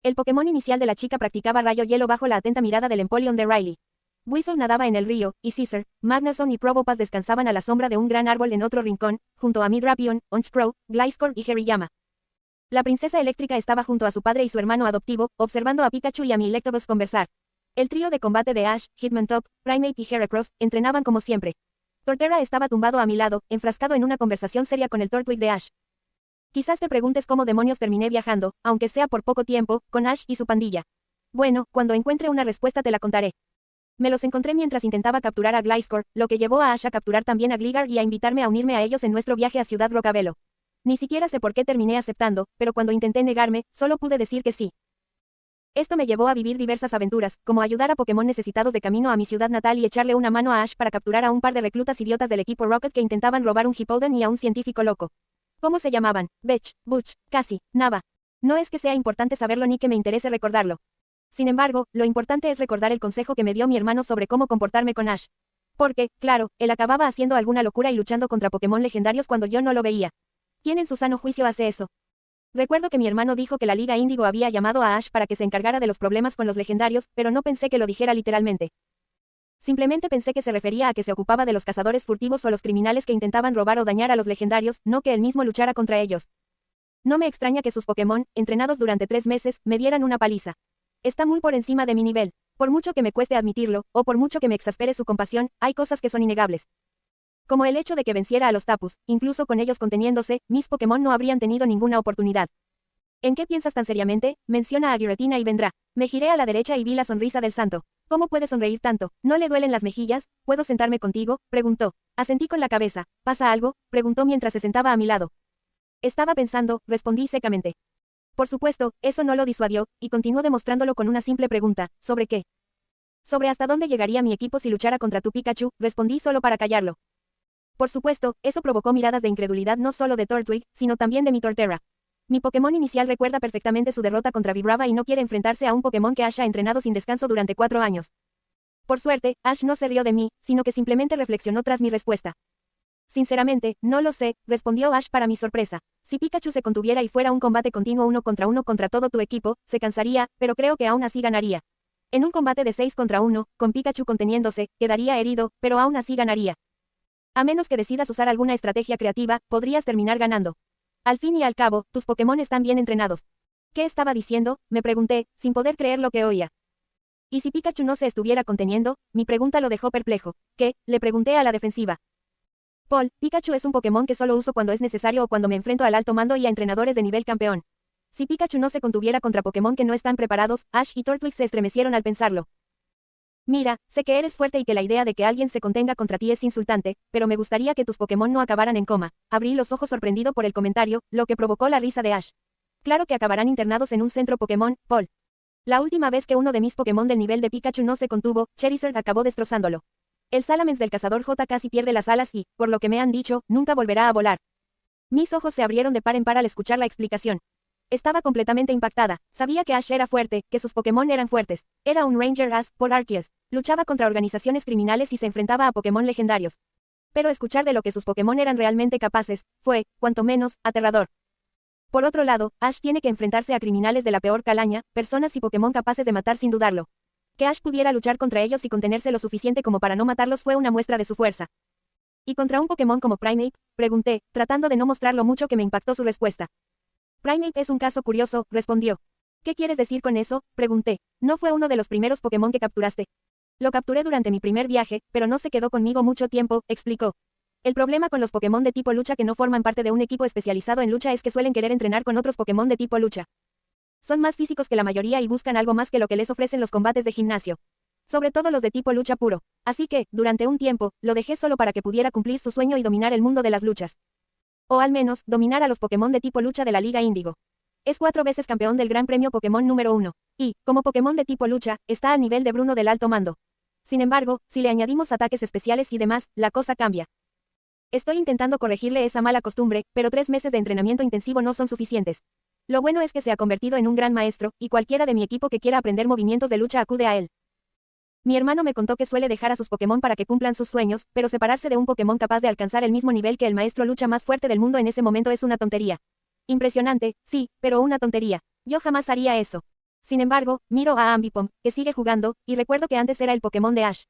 El Pokémon inicial de la chica practicaba rayo hielo bajo la atenta mirada del Empoleon de Riley. Weasel nadaba en el río, y Caesar, Magnuson y Probopass descansaban a la sombra de un gran árbol en otro rincón, junto a Midrapion, Honchkrow, Gliscor y Hariyama. La princesa eléctrica estaba junto a su padre y su hermano adoptivo, observando a Pikachu y a Electabuzz conversar. El trío de combate de Ash, Hitmontop, Primeape y Heracross entrenaban como siempre. Torterra estaba tumbado a mi lado, enfrascado en una conversación seria con el Turtwig de Ash. Quizás te preguntes cómo demonios terminé viajando, aunque sea por poco tiempo, con Ash y su pandilla. Bueno, cuando encuentre una respuesta te la contaré. Me los encontré mientras intentaba capturar a Gliscor, lo que llevó a Ash a capturar también a Gligar y a invitarme a unirme a ellos en nuestro viaje a Ciudad Rocabelo. Ni siquiera sé por qué terminé aceptando, pero cuando intenté negarme, solo pude decir que sí. Esto me llevó a vivir diversas aventuras, como ayudar a Pokémon necesitados de camino a mi ciudad natal y echarle una mano a Ash para capturar a un par de reclutas idiotas del equipo Rocket que intentaban robar un Hippowdon y a un científico loco. ¿Cómo se llamaban? Vetch, Butch, Cassie, Nava. No es que sea importante saberlo ni que me interese recordarlo. Sin embargo, lo importante es recordar el consejo que me dio mi hermano sobre cómo comportarme con Ash. Porque, claro, él acababa haciendo alguna locura y luchando contra Pokémon legendarios cuando yo no lo veía. ¿Quién en su sano juicio hace eso? Recuerdo que mi hermano dijo que la Liga Índigo había llamado a Ash para que se encargara de los problemas con los legendarios, pero no pensé que lo dijera literalmente. Simplemente pensé que se refería a que se ocupaba de los cazadores furtivos o los criminales que intentaban robar o dañar a los legendarios, no que él mismo luchara contra ellos. No me extraña que sus Pokémon, entrenados durante 3 meses, me dieran una paliza. Está muy por encima de mi nivel. Por mucho que me cueste admitirlo, o por mucho que me exaspere su compasión, hay cosas que son innegables. Como el hecho de que venciera a los Tapus, incluso con ellos conteniéndose, mis Pokémon no habrían tenido ninguna oportunidad. ¿En qué piensas tan seriamente? Menciona a Giratina y vendrá. Me giré a la derecha y vi la sonrisa del santo. ¿Cómo puede sonreír tanto? ¿No le duelen las mejillas? ¿Puedo sentarme contigo? Preguntó. Asentí con la cabeza. ¿Pasa algo? Preguntó mientras se sentaba a mi lado. Estaba pensando, respondí secamente. Por supuesto, eso no lo disuadió, y continuó demostrándolo con una simple pregunta. ¿Sobre qué? Sobre hasta dónde llegaría mi equipo si luchara contra tu Pikachu, respondí solo para callarlo. Por supuesto, eso provocó miradas de incredulidad no solo de Turtwig, sino también de mi Torterra. Mi Pokémon inicial recuerda perfectamente su derrota contra Vibrava y no quiere enfrentarse a un Pokémon que Ash ha entrenado sin descanso durante 4 años. Por suerte, Ash no se rió de mí, sino que simplemente reflexionó tras mi respuesta. Sinceramente, no lo sé, respondió Ash para mi sorpresa. Si Pikachu se contuviera y fuera un combate continuo uno contra todo tu equipo, se cansaría, pero creo que aún así ganaría. En un combate de 6 contra 1, con Pikachu conteniéndose, quedaría herido, pero aún así ganaría. A menos que decidas usar alguna estrategia creativa, podrías terminar ganando. Al fin y al cabo, tus Pokémon están bien entrenados. ¿Qué estaba diciendo? Me pregunté, sin poder creer lo que oía. ¿Y si Pikachu no se estuviera conteniendo? Mi pregunta lo dejó perplejo. ¿Qué? Le pregunté a la defensiva. Paul, Pikachu es un Pokémon que solo uso cuando es necesario o cuando me enfrento al alto mando y a entrenadores de nivel campeón. Si Pikachu no se contuviera contra Pokémon que no están preparados, Ash y Turtwig se estremecieron al pensarlo. Mira, sé que eres fuerte y que la idea de que alguien se contenga contra ti es insultante, pero me gustaría que tus Pokémon no acabaran en coma. Abrí los ojos sorprendido por el comentario, lo que provocó la risa de Ash. Claro que acabarán internados en un centro Pokémon, Paul. La última vez que uno de mis Pokémon del nivel de Pikachu no se contuvo, Charizard acabó destrozándolo. El Salamence del cazador J casi pierde las alas y, por lo que me han dicho, nunca volverá a volar. Mis ojos se abrieron de par en par al escuchar la explicación. Estaba completamente impactada. Sabía que Ash era fuerte, que sus Pokémon eran fuertes. Era un Ranger Ash, por Arceus. Luchaba contra organizaciones criminales y se enfrentaba a Pokémon legendarios. Pero escuchar de lo que sus Pokémon eran realmente capaces, fue, cuanto menos, aterrador. Por otro lado, Ash tiene que enfrentarse a criminales de la peor calaña, personas y Pokémon capaces de matar sin dudarlo. Que Ash pudiera luchar contra ellos y contenerse lo suficiente como para no matarlos fue una muestra de su fuerza. ¿Y contra un Pokémon como Primeape? Pregunté, tratando de no mostrar lo mucho que me impactó su respuesta. Primeape es un caso curioso, respondió. ¿Qué quieres decir con eso? Pregunté. No fue uno de los primeros Pokémon que capturaste. Lo capturé durante mi primer viaje, pero no se quedó conmigo mucho tiempo, explicó. El problema con los Pokémon de tipo lucha que no forman parte de un equipo especializado en lucha es que suelen querer entrenar con otros Pokémon de tipo lucha. Son más físicos que la mayoría y buscan algo más que lo que les ofrecen los combates de gimnasio. Sobre todo los de tipo lucha puro. Así que, durante un tiempo, lo dejé solo para que pudiera cumplir su sueño y dominar el mundo de las luchas. O al menos, dominar a los Pokémon de tipo lucha de la Liga Índigo. Es 4 veces campeón del Gran Premio Pokémon número 1. Y, como Pokémon de tipo lucha, está al nivel de Bruno del Alto Mando. Sin embargo, si le añadimos ataques especiales y demás, la cosa cambia. Estoy intentando corregirle esa mala costumbre, pero 3 meses de entrenamiento intensivo no son suficientes. Lo bueno es que se ha convertido en un gran maestro, y cualquiera de mi equipo que quiera aprender movimientos de lucha acude a él. Mi hermano me contó que suele dejar a sus Pokémon para que cumplan sus sueños, pero separarse de un Pokémon capaz de alcanzar el mismo nivel que el maestro lucha más fuerte del mundo en ese momento es una tontería. Impresionante, sí, pero una tontería. Yo jamás haría eso. Sin embargo, miro a Ambipom, que sigue jugando, y recuerdo que antes era el Pokémon de Ash.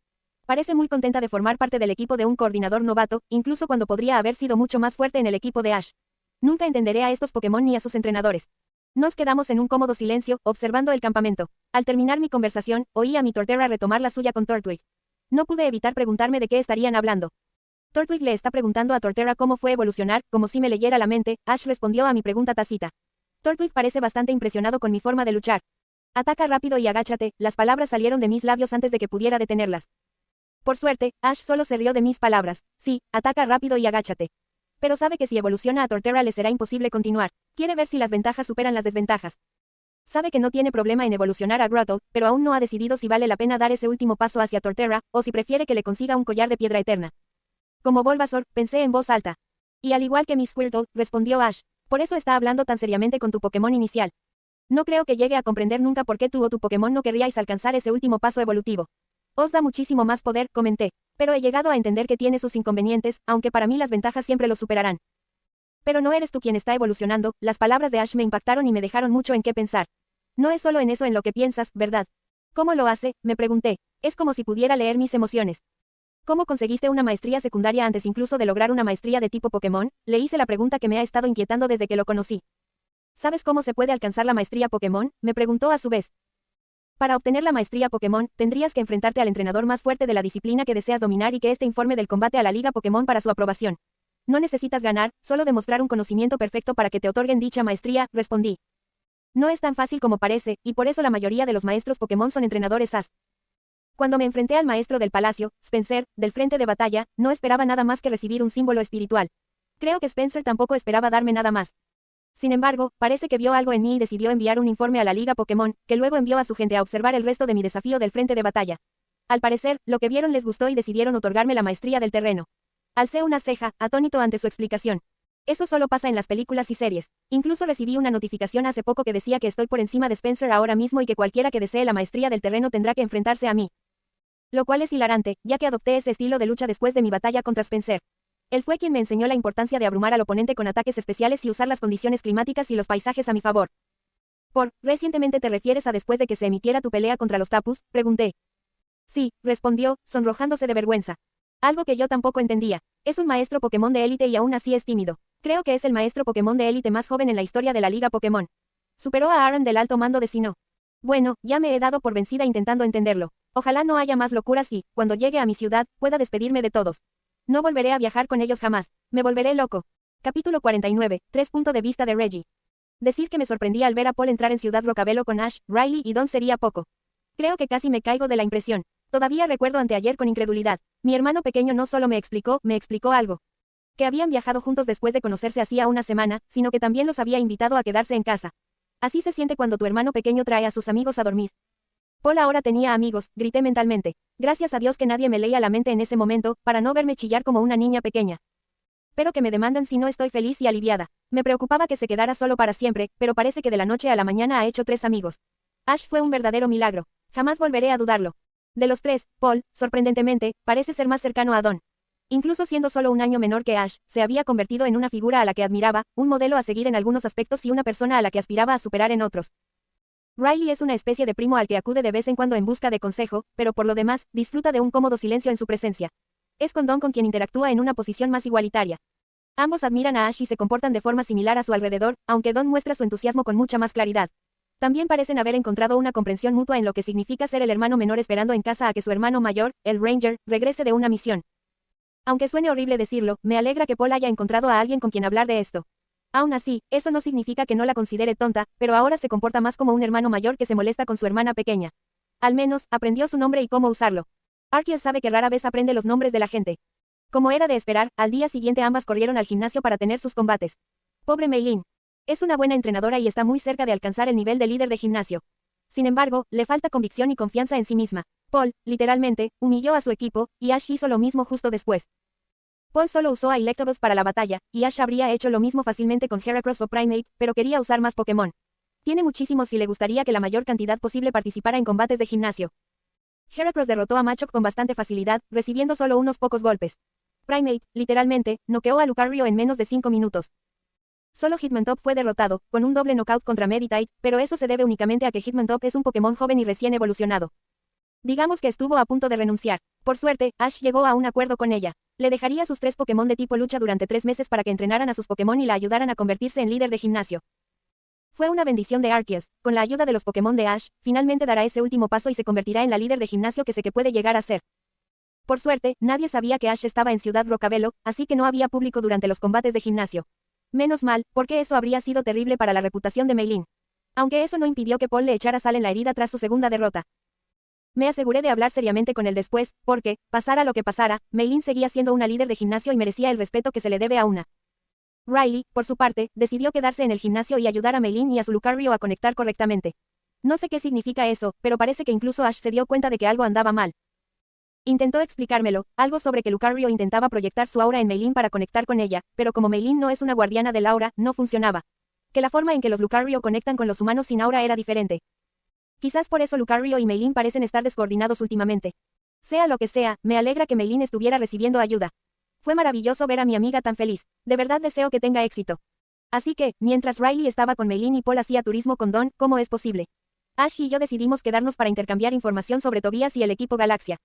Parece muy contenta de formar parte del equipo de un coordinador novato, incluso cuando podría haber sido mucho más fuerte en el equipo de Ash. Nunca entenderé a estos Pokémon ni a sus entrenadores. Nos quedamos en un cómodo silencio, observando el campamento. Al terminar mi conversación, oí a mi Torterra retomar la suya con Turtwig. No pude evitar preguntarme de qué estarían hablando. Turtwig le está preguntando a Torterra cómo fue evolucionar, como si me leyera la mente. Ash respondió a mi pregunta tácita. Turtwig parece bastante impresionado con mi forma de luchar. Ataca rápido y agáchate, las palabras salieron de mis labios antes de que pudiera detenerlas. Por suerte, Ash solo se rió de mis palabras. Sí, ataca rápido y agáchate. Pero sabe que si evoluciona a Torterra le será imposible continuar. Quiere ver si las ventajas superan las desventajas. Sabe que no tiene problema en evolucionar a Grottle, pero aún no ha decidido si vale la pena dar ese último paso hacia Torterra, o si prefiere que le consiga un collar de piedra eterna. Como Bulbasaur, pensé en voz alta. Y al igual que Miss Squirtle, respondió Ash. Por eso está hablando tan seriamente con tu Pokémon inicial. No creo que llegue a comprender nunca por qué tú o tu Pokémon no querríais alcanzar ese último paso evolutivo. Os da muchísimo más poder, comenté. Pero he llegado a entender que tiene sus inconvenientes, aunque para mí las ventajas siempre lo superarán. Pero no eres tú quien está evolucionando, las palabras de Ash me impactaron y me dejaron mucho en qué pensar. No es solo en eso en lo que piensas, ¿verdad? ¿Cómo lo hace? Me pregunté. Es como si pudiera leer mis emociones. ¿Cómo conseguiste una maestría secundaria antes incluso de lograr una maestría de tipo Pokémon? Le hice la pregunta que me ha estado inquietando desde que lo conocí. ¿Sabes cómo se puede alcanzar la maestría Pokémon? Me preguntó a su vez. Para obtener la maestría Pokémon, tendrías que enfrentarte al entrenador más fuerte de la disciplina que deseas dominar y que éste informe del combate a la Liga Pokémon para su aprobación. No necesitas ganar, solo demostrar un conocimiento perfecto para que te otorguen dicha maestría, respondí. No es tan fácil como parece, y por eso la mayoría de los maestros Pokémon son entrenadores As. Cuando me enfrenté al maestro del palacio, Spencer, del frente de batalla, no esperaba nada más que recibir un símbolo espiritual. Creo que Spencer tampoco esperaba darme nada más. Sin embargo, parece que vio algo en mí y decidió enviar un informe a la Liga Pokémon, que luego envió a su gente a observar el resto de mi desafío del frente de batalla. Al parecer, lo que vieron les gustó y decidieron otorgarme la maestría del terreno. Alcé una ceja, atónito ante su explicación. Eso solo pasa en las películas y series. Incluso recibí una notificación hace poco que decía que estoy por encima de Spencer ahora mismo y que cualquiera que desee la maestría del terreno tendrá que enfrentarse a mí. Lo cual es hilarante, ya que adopté ese estilo de lucha después de mi batalla contra Spencer. Él fue quien me enseñó la importancia de abrumar al oponente con ataques especiales y usar las condiciones climáticas y los paisajes a mi favor. ¿Recientemente te refieres a después de que se emitiera tu pelea contra los Tapus? Pregunté. Sí, respondió, sonrojándose de vergüenza. Algo que yo tampoco entendía. Es un maestro Pokémon de élite y aún así es tímido. Creo que es el maestro Pokémon de élite más joven en la historia de la Liga Pokémon. Superó a Aaron del alto mando de Sinnoh. Bueno, ya me he dado por vencida intentando entenderlo. Ojalá no haya más locuras y, cuando llegue a mi ciudad, pueda despedirme de todos. No volveré a viajar con ellos jamás. Me volveré loco. Capítulo 49. 3 puntos de vista de Reggie. Decir que me sorprendí al ver a Paul entrar en Ciudad Rocabelo con Ash, Riley y Don sería poco. Creo que casi me caigo de la impresión. Todavía recuerdo anteayer con incredulidad. Mi hermano pequeño no solo me explicó algo. Que habían viajado juntos después de conocerse hacía una semana, sino que también los había invitado a quedarse en casa. Así se siente cuando tu hermano pequeño trae a sus amigos a dormir. Paul ahora tenía amigos, grité mentalmente. Gracias a Dios que nadie me leía la mente en ese momento, para no verme chillar como una niña pequeña. Pero que me demandan si no estoy feliz y aliviada. Me preocupaba que se quedara solo para siempre, pero parece que de la noche a la mañana ha hecho 3 amigos. Ash fue un verdadero milagro. Jamás volveré a dudarlo. De los 3, Paul, sorprendentemente, parece ser más cercano a Don. Incluso siendo solo un año menor que Ash, se había convertido en una figura a la que admiraba, un modelo a seguir en algunos aspectos y una persona a la que aspiraba a superar en otros. Riley es una especie de primo al que acude de vez en cuando en busca de consejo, pero por lo demás, disfruta de un cómodo silencio en su presencia. Es con Don con quien interactúa en una posición más igualitaria. Ambos admiran a Ash y se comportan de forma similar a su alrededor, aunque Don muestra su entusiasmo con mucha más claridad. También parecen haber encontrado una comprensión mutua en lo que significa ser el hermano menor esperando en casa a que su hermano mayor, el Ranger, regrese de una misión. Aunque suene horrible decirlo, me alegra que Paul haya encontrado a alguien con quien hablar de esto. Aún así, eso no significa que no la considere tonta, pero ahora se comporta más como un hermano mayor que se molesta con su hermana pequeña. Al menos, aprendió su nombre y cómo usarlo. Arkiel sabe que rara vez aprende los nombres de la gente. Como era de esperar, al día siguiente ambas corrieron al gimnasio para tener sus combates. Pobre Mei Lin. Es una buena entrenadora y está muy cerca de alcanzar el nivel de líder de gimnasio. Sin embargo, le falta convicción y confianza en sí misma. Paul, literalmente, humilló a su equipo, y Ash hizo lo mismo justo después. Paul solo usó a Electabuzz para la batalla, y Ash habría hecho lo mismo fácilmente con Heracross o Primeape, pero quería usar más Pokémon. Tiene muchísimos y le gustaría que la mayor cantidad posible participara en combates de gimnasio. Heracross derrotó a Machop con bastante facilidad, recibiendo solo unos pocos golpes. Primeape, literalmente, noqueó a Lucario en menos de 5 minutos. Solo Hitmontop fue derrotado, con un doble knockout contra Meditite, pero eso se debe únicamente a que Hitmontop es un Pokémon joven y recién evolucionado. Digamos que estuvo a punto de renunciar. Por suerte, Ash llegó a un acuerdo con ella. Le dejaría sus 3 Pokémon de tipo lucha durante 3 meses para que entrenaran a sus Pokémon y la ayudaran a convertirse en líder de gimnasio. Fue una bendición de Arceus. Con la ayuda de los Pokémon de Ash, finalmente dará ese último paso y se convertirá en la líder de gimnasio que sé que puede llegar a ser. Por suerte, nadie sabía que Ash estaba en Ciudad Rocabelo, así que no había público durante los combates de gimnasio. Menos mal, porque eso habría sido terrible para la reputación de Mei Lin. Aunque eso no impidió que Paul le echara sal en la herida tras su segunda derrota. Me aseguré de hablar seriamente con él después, porque, pasara lo que pasara, Mei Lin seguía siendo una líder de gimnasio y merecía el respeto que se le debe a una. Riley, por su parte, decidió quedarse en el gimnasio y ayudar a Mei Lin y a su Lucario a conectar correctamente. No sé qué significa eso, pero parece que incluso Ash se dio cuenta de que algo andaba mal. Intentó explicármelo, algo sobre que Lucario intentaba proyectar su aura en Mei Lin para conectar con ella, pero como Mei Lin no es una guardiana del aura, no funcionaba. Que la forma en que los Lucario conectan con los humanos sin aura era diferente. Quizás por eso Lucario y Mei Lin parecen estar descoordinados últimamente. Sea lo que sea, me alegra que Mei Lin estuviera recibiendo ayuda. Fue maravilloso ver a mi amiga tan feliz. De verdad deseo que tenga éxito. Así que, mientras Riley estaba con Mei Lin y Paul hacía turismo con Don, ¿cómo es posible? Ash y yo decidimos quedarnos para intercambiar información sobre Tobias y el equipo Galaxia.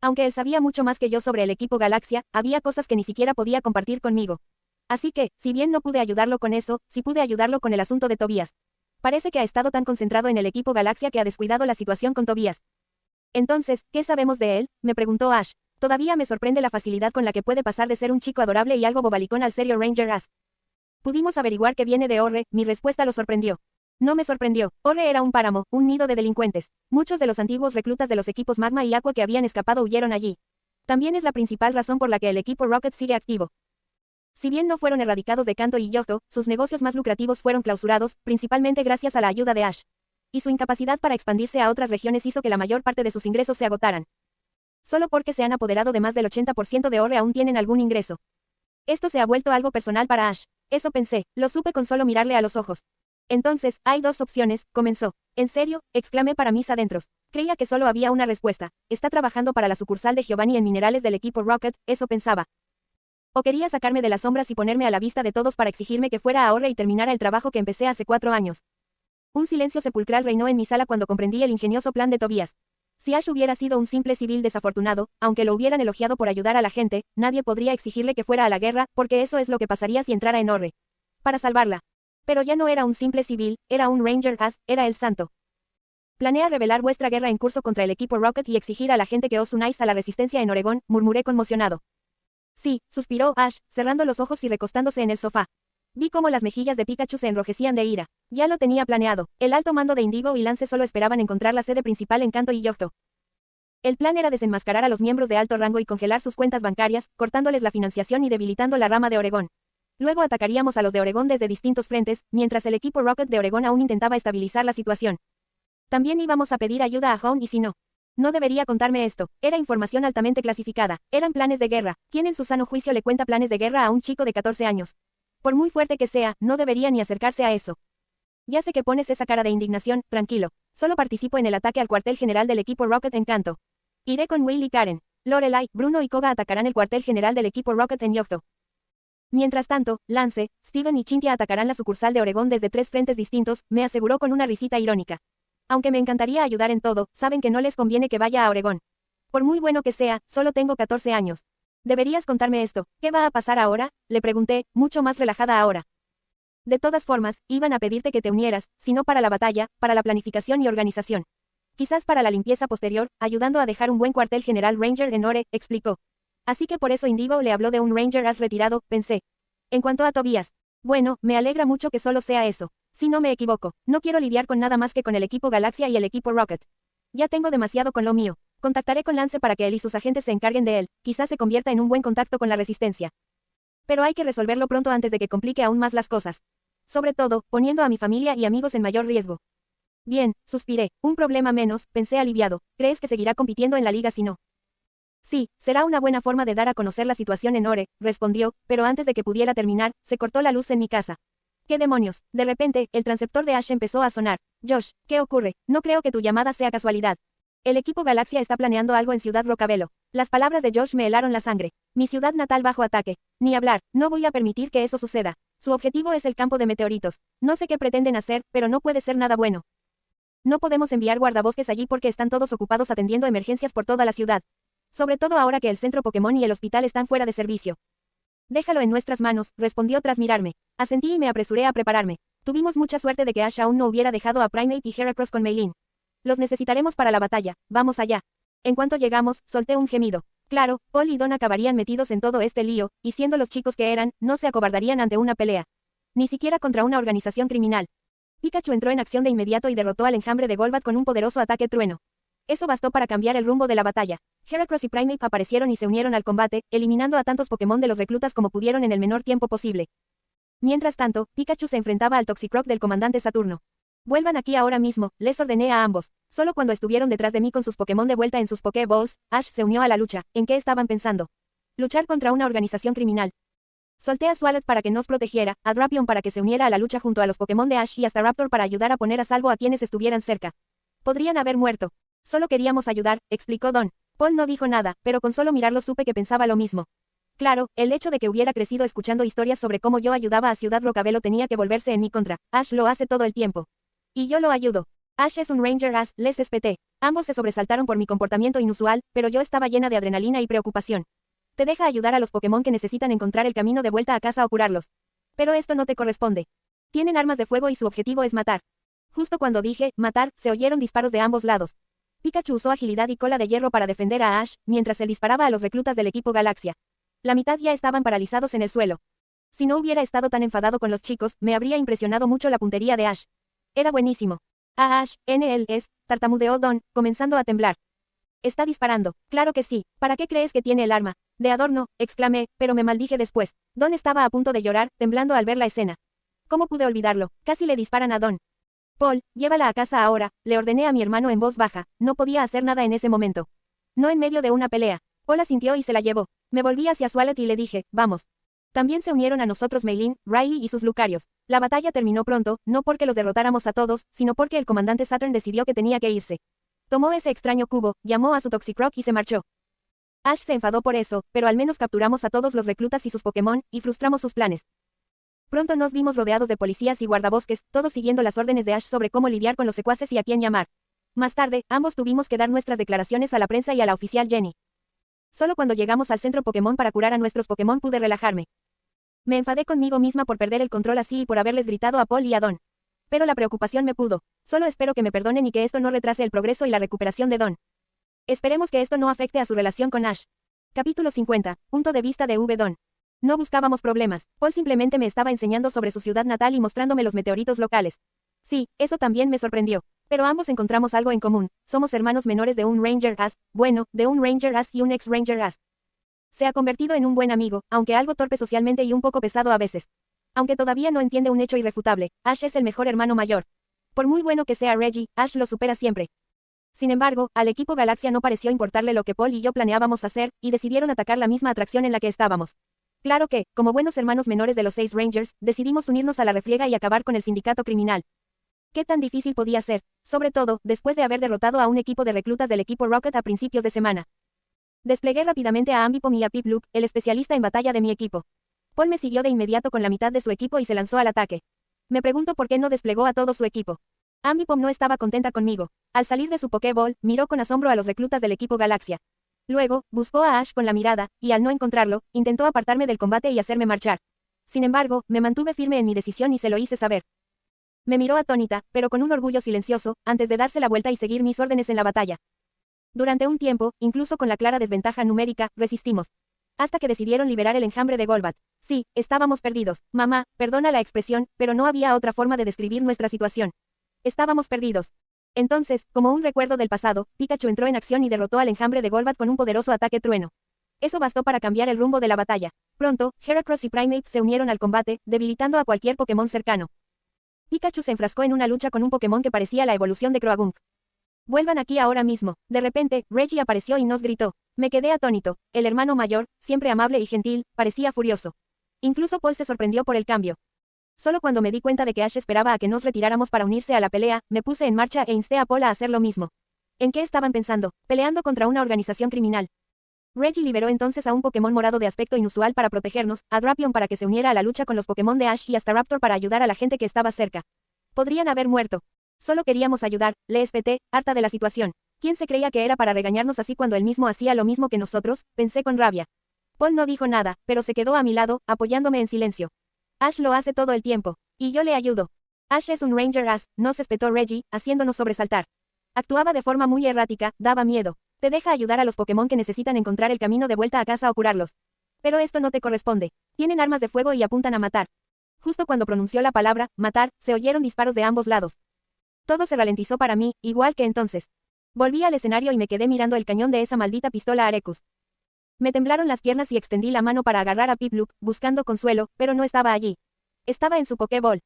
Aunque él sabía mucho más que yo sobre el equipo Galaxia, había cosas que ni siquiera podía compartir conmigo. Así que, si bien no pude ayudarlo con eso, sí pude ayudarlo con el asunto de Tobias. Parece que ha estado tan concentrado en el equipo Galaxia que ha descuidado la situación con Tobias. Entonces, ¿qué sabemos de él?, me preguntó Ash. Todavía me sorprende la facilidad con la que puede pasar de ser un chico adorable y algo bobalicón al serio Ranger Ash. Pudimos averiguar que viene de Orre, mi respuesta lo sorprendió. No me sorprendió. Orre era un páramo, un nido de delincuentes. Muchos de los antiguos reclutas de los equipos Magma y Aqua que habían escapado huyeron allí. También es la principal razón por la que el equipo Rocket sigue activo. Si bien no fueron erradicados de Kanto y Johto, sus negocios más lucrativos fueron clausurados, principalmente gracias a la ayuda de Ash. Y su incapacidad para expandirse a otras regiones hizo que la mayor parte de sus ingresos se agotaran. Solo porque se han apoderado de más del 80% de Orre aún tienen algún ingreso. Esto se ha vuelto algo personal para Ash. Eso pensé, lo supe con solo mirarle a los ojos. Entonces, hay 2 opciones, comenzó. ¿En serio?, exclamé para mis adentros. Creía que solo había una respuesta. Está trabajando para la sucursal de Giovanni en minerales del equipo Rocket, eso pensaba. O quería sacarme de las sombras y ponerme a la vista de todos para exigirme que fuera a Orre y terminara el trabajo que empecé hace 4 años. Un silencio sepulcral reinó en mi sala cuando comprendí el ingenioso plan de Tobias. Si Ash hubiera sido un simple civil desafortunado, aunque lo hubieran elogiado por ayudar a la gente, nadie podría exigirle que fuera a la guerra, porque eso es lo que pasaría si entrara en Orre. Para salvarla. Pero ya no era un simple civil, era un Ranger Ash, era el santo. Planea revelar vuestra guerra en curso contra el equipo Rocket y exigir a la gente que os unáis a la resistencia en Oregón, murmuré conmocionado. Sí, suspiró Ash, cerrando los ojos y recostándose en el sofá. Vi cómo las mejillas de Pikachu se enrojecían de ira. Ya lo tenía planeado. El alto mando de Indigo y Lance solo esperaban encontrar la sede principal en Kanto y Johto. El plan era desenmascarar a los miembros de alto rango y congelar sus cuentas bancarias, cortándoles la financiación y debilitando la rama de Oregón. Luego atacaríamos a los de Oregón desde distintos frentes, mientras el equipo Rocket de Oregón aún intentaba estabilizar la situación. También íbamos a pedir ayuda a Hound y si no. No debería contarme esto. Era información altamente clasificada. Eran planes de guerra. ¿Quién en su sano juicio le cuenta planes de guerra a un chico de 14 años? Por muy fuerte que sea, no debería ni acercarse a eso. Ya sé que pones esa cara de indignación, tranquilo. Solo participo en el ataque al cuartel general del equipo Rocket en Kanto. Iré con Will y Karen. Lorelai, Bruno y Koga atacarán el cuartel general del equipo Rocket en Johto. Mientras tanto, Lance, Steven y Cynthia atacarán la sucursal de Oregón desde 3 frentes distintos, me aseguró con una risita irónica. Aunque me encantaría ayudar en todo, saben que no les conviene que vaya a Oregón. Por muy bueno que sea, solo tengo 14 años. Deberías contarme esto. ¿Qué va a pasar ahora?, le pregunté, mucho más relajada ahora. De todas formas, iban a pedirte que te unieras, si no para la batalla, para la planificación y organización. Quizás para la limpieza posterior, ayudando a dejar un buen cuartel general Ranger en Ore, explicó. Así que por eso Indigo le habló de un Ranger has retirado, pensé. En cuanto a Tobias. Bueno, me alegra mucho que solo sea eso. Si no me equivoco, no quiero lidiar con nada más que con el equipo Galaxia y el equipo Rocket. Ya tengo demasiado con lo mío. Contactaré con Lance para que él y sus agentes se encarguen de él, quizás se convierta en un buen contacto con la resistencia. Pero hay que resolverlo pronto antes de que complique aún más las cosas. Sobre todo, poniendo a mi familia y amigos en mayor riesgo. Bien, suspiré. Un problema menos, pensé aliviado. ¿Crees que seguirá compitiendo en la liga si no? Sí, será una buena forma de dar a conocer la situación en Ore, respondió, pero antes de que pudiera terminar, se cortó la luz en mi casa. ¿Qué demonios? De repente, el transceptor de Ash empezó a sonar. Josh, ¿qué ocurre? No creo que tu llamada sea casualidad. El equipo Galaxia está planeando algo en Ciudad Rocabelo. Las palabras de Josh me helaron la sangre. Mi ciudad natal bajo ataque. Ni hablar, no voy a permitir que eso suceda. Su objetivo es el campo de meteoritos. No sé qué pretenden hacer, pero no puede ser nada bueno. No podemos enviar guardabosques allí porque están todos ocupados atendiendo emergencias por toda la ciudad. Sobre todo ahora que el centro Pokémon y el hospital están fuera de servicio. Déjalo en nuestras manos, respondió tras mirarme. Asentí y me apresuré a prepararme. Tuvimos mucha suerte de que Ash aún no hubiera dejado a Primeape y Heracross con Meilin. Los necesitaremos para la batalla, vamos allá. En cuanto llegamos, solté un gemido. Claro, Paul y Don acabarían metidos en todo este lío, y siendo los chicos que eran, no se acobardarían ante una pelea. Ni siquiera contra una organización criminal. Pikachu entró en acción de inmediato y derrotó al enjambre de Golbat con un poderoso ataque trueno. Eso bastó para cambiar el rumbo de la batalla. Heracross y Primeape aparecieron y se unieron al combate, eliminando a tantos Pokémon de los reclutas como pudieron en el menor tiempo posible. Mientras tanto, Pikachu se enfrentaba al Toxicroak del comandante Saturno. Vuelvan aquí ahora mismo, les ordené a ambos. Solo cuando estuvieron detrás de mí con sus Pokémon de vuelta en sus Pokéballs, Ash se unió a la lucha. ¿En qué estaban pensando? Luchar contra una organización criminal. Solté a Swalot para que nos protegiera, a Drapion para que se uniera a la lucha junto a los Pokémon de Ash y hasta Raptor para ayudar a poner a salvo a quienes estuvieran cerca. Podrían haber muerto. Solo queríamos ayudar, explicó Don. Paul no dijo nada, pero con solo mirarlo supe que pensaba lo mismo. Claro, el hecho de que hubiera crecido escuchando historias sobre cómo yo ayudaba a Ciudad Rocabelo tenía que volverse en mi contra. Ash lo hace todo el tiempo. Y yo lo ayudo. Ash es un Ranger As, les espeté. Ambos se sobresaltaron por mi comportamiento inusual, pero yo estaba llena de adrenalina y preocupación. Te deja ayudar a los Pokémon que necesitan encontrar el camino de vuelta a casa o curarlos. Pero esto no te corresponde. Tienen armas de fuego y su objetivo es matar. Justo cuando dije, matar, se oyeron disparos de ambos lados. Pikachu usó agilidad y cola de hierro para defender a Ash, mientras él disparaba a los reclutas del equipo Galaxia. La mitad ya estaban paralizados en el suelo. Si no hubiera estado tan enfadado con los chicos, me habría impresionado mucho la puntería de Ash. Era buenísimo. Ah, Ash, NL tartamudeó Don, comenzando a temblar. Está disparando. Claro que sí. ¿Para qué crees que tiene el arma? De adorno, exclamé, pero me maldije después. Don estaba a punto de llorar, temblando al ver la escena. ¿Cómo pude olvidarlo? Casi le disparan a Don. Paul, llévala a casa ahora, le ordené a mi hermano en voz baja. No podía hacer nada en ese momento. No en medio de una pelea. Paul asintió y se la llevó. Me volví hacia Swalot y le dije, vamos. También se unieron a nosotros Meilin, Riley y sus Lucarios. La batalla terminó pronto, no porque los derrotáramos a todos, sino porque el comandante Saturn decidió que tenía que irse. Tomó ese extraño cubo, llamó a su Toxicroak y se marchó. Ash se enfadó por eso, pero al menos capturamos a todos los reclutas y sus Pokémon, y frustramos sus planes. Pronto nos vimos rodeados de policías y guardabosques, todos siguiendo las órdenes de Ash sobre cómo lidiar con los secuaces y a quién llamar. Más tarde, ambos tuvimos que dar nuestras declaraciones a la prensa y a la oficial Jenny. Solo cuando llegamos al centro Pokémon para curar a nuestros Pokémon pude relajarme. Me enfadé conmigo misma por perder el control así y por haberles gritado a Paul y a Don. Pero la preocupación me pudo. Solo espero que me perdonen y que esto no retrase el progreso y la recuperación de Don. Esperemos que esto no afecte a su relación con Ash. Capítulo 50. Punto de vista de Don. No buscábamos problemas. Paul simplemente me estaba enseñando sobre su ciudad natal y mostrándome los meteoritos locales. Sí, eso también me sorprendió. Pero ambos encontramos algo en común. Somos hermanos menores de un Ranger As, bueno, de un Ranger As y un ex Ranger As. Se ha convertido en un buen amigo, aunque algo torpe socialmente y un poco pesado a veces. Aunque todavía no entiende un hecho irrefutable, Ash es el mejor hermano mayor. Por muy bueno que sea Reggie, Ash lo supera siempre. Sin embargo, al equipo Galaxia no pareció importarle lo que Paul y yo planeábamos hacer, y decidieron atacar la misma atracción en la que estábamos. Claro que, como buenos hermanos menores de los 6 Rangers, decidimos unirnos a la refriega y acabar con el sindicato criminal. ¿Qué tan difícil podía ser? Sobre todo, después de haber derrotado a un equipo de reclutas del equipo Rocket a principios de semana. Desplegué rápidamente a Ambipom y a Piplup, el especialista en batalla de mi equipo. Paul me siguió de inmediato con la mitad de su equipo y se lanzó al ataque. Me pregunto por qué no desplegó a todo su equipo. Ambipom no estaba contenta conmigo. Al salir de su Pokéball, miró con asombro a los reclutas del equipo Galaxia. Luego, buscó a Ash con la mirada, y al no encontrarlo, intentó apartarme del combate y hacerme marchar. Sin embargo, me mantuve firme en mi decisión y se lo hice saber. Me miró atónita, pero con un orgullo silencioso, antes de darse la vuelta y seguir mis órdenes en la batalla. Durante un tiempo, incluso con la clara desventaja numérica, resistimos. Hasta que decidieron liberar el enjambre de Golbat. Sí, estábamos perdidos. Mamá, perdona la expresión, pero no había otra forma de describir nuestra situación. Estábamos perdidos. Entonces, como un recuerdo del pasado, Pikachu entró en acción y derrotó al enjambre de Golbat con un poderoso ataque trueno. Eso bastó para cambiar el rumbo de la batalla. Pronto, Heracross y Primeape se unieron al combate, debilitando a cualquier Pokémon cercano. Pikachu se enfrascó en una lucha con un Pokémon que parecía la evolución de Croagunk. Vuelvan aquí ahora mismo. De repente, Reggie apareció y nos gritó. Me quedé atónito. El hermano mayor, siempre amable y gentil, parecía furioso. Incluso Paul se sorprendió por el cambio. Solo cuando me di cuenta de que Ash esperaba a que nos retiráramos para unirse a la pelea, me puse en marcha e insté a Paul a hacer lo mismo. ¿En qué estaban pensando? Peleando contra una organización criminal. Reggie liberó entonces a un Pokémon morado de aspecto inusual para protegernos, a Drapion para que se uniera a la lucha con los Pokémon de Ash y hasta Raptor para ayudar a la gente que estaba cerca. Podrían haber muerto. Solo queríamos ayudar, le espeté, harta de la situación. ¿Quién se creía que era para regañarnos así cuando él mismo hacía lo mismo que nosotros? Pensé con rabia. Paul no dijo nada, pero se quedó a mi lado, apoyándome en silencio. Ash lo hace todo el tiempo. Y yo le ayudo. Ash es un Ranger Ass, nos espetó Reggie, haciéndonos sobresaltar. Actuaba de forma muy errática, daba miedo. Te deja ayudar a los Pokémon que necesitan encontrar el camino de vuelta a casa o curarlos. Pero esto no te corresponde. Tienen armas de fuego y apuntan a matar. Justo cuando pronunció la palabra, matar, se oyeron disparos de ambos lados. Todo se ralentizó para mí, igual que entonces. Volví al escenario y me quedé mirando el cañón de esa maldita pistola Arecus. Me temblaron las piernas y extendí la mano para agarrar a Piplup, buscando consuelo, pero no estaba allí. Estaba en su Pokéball.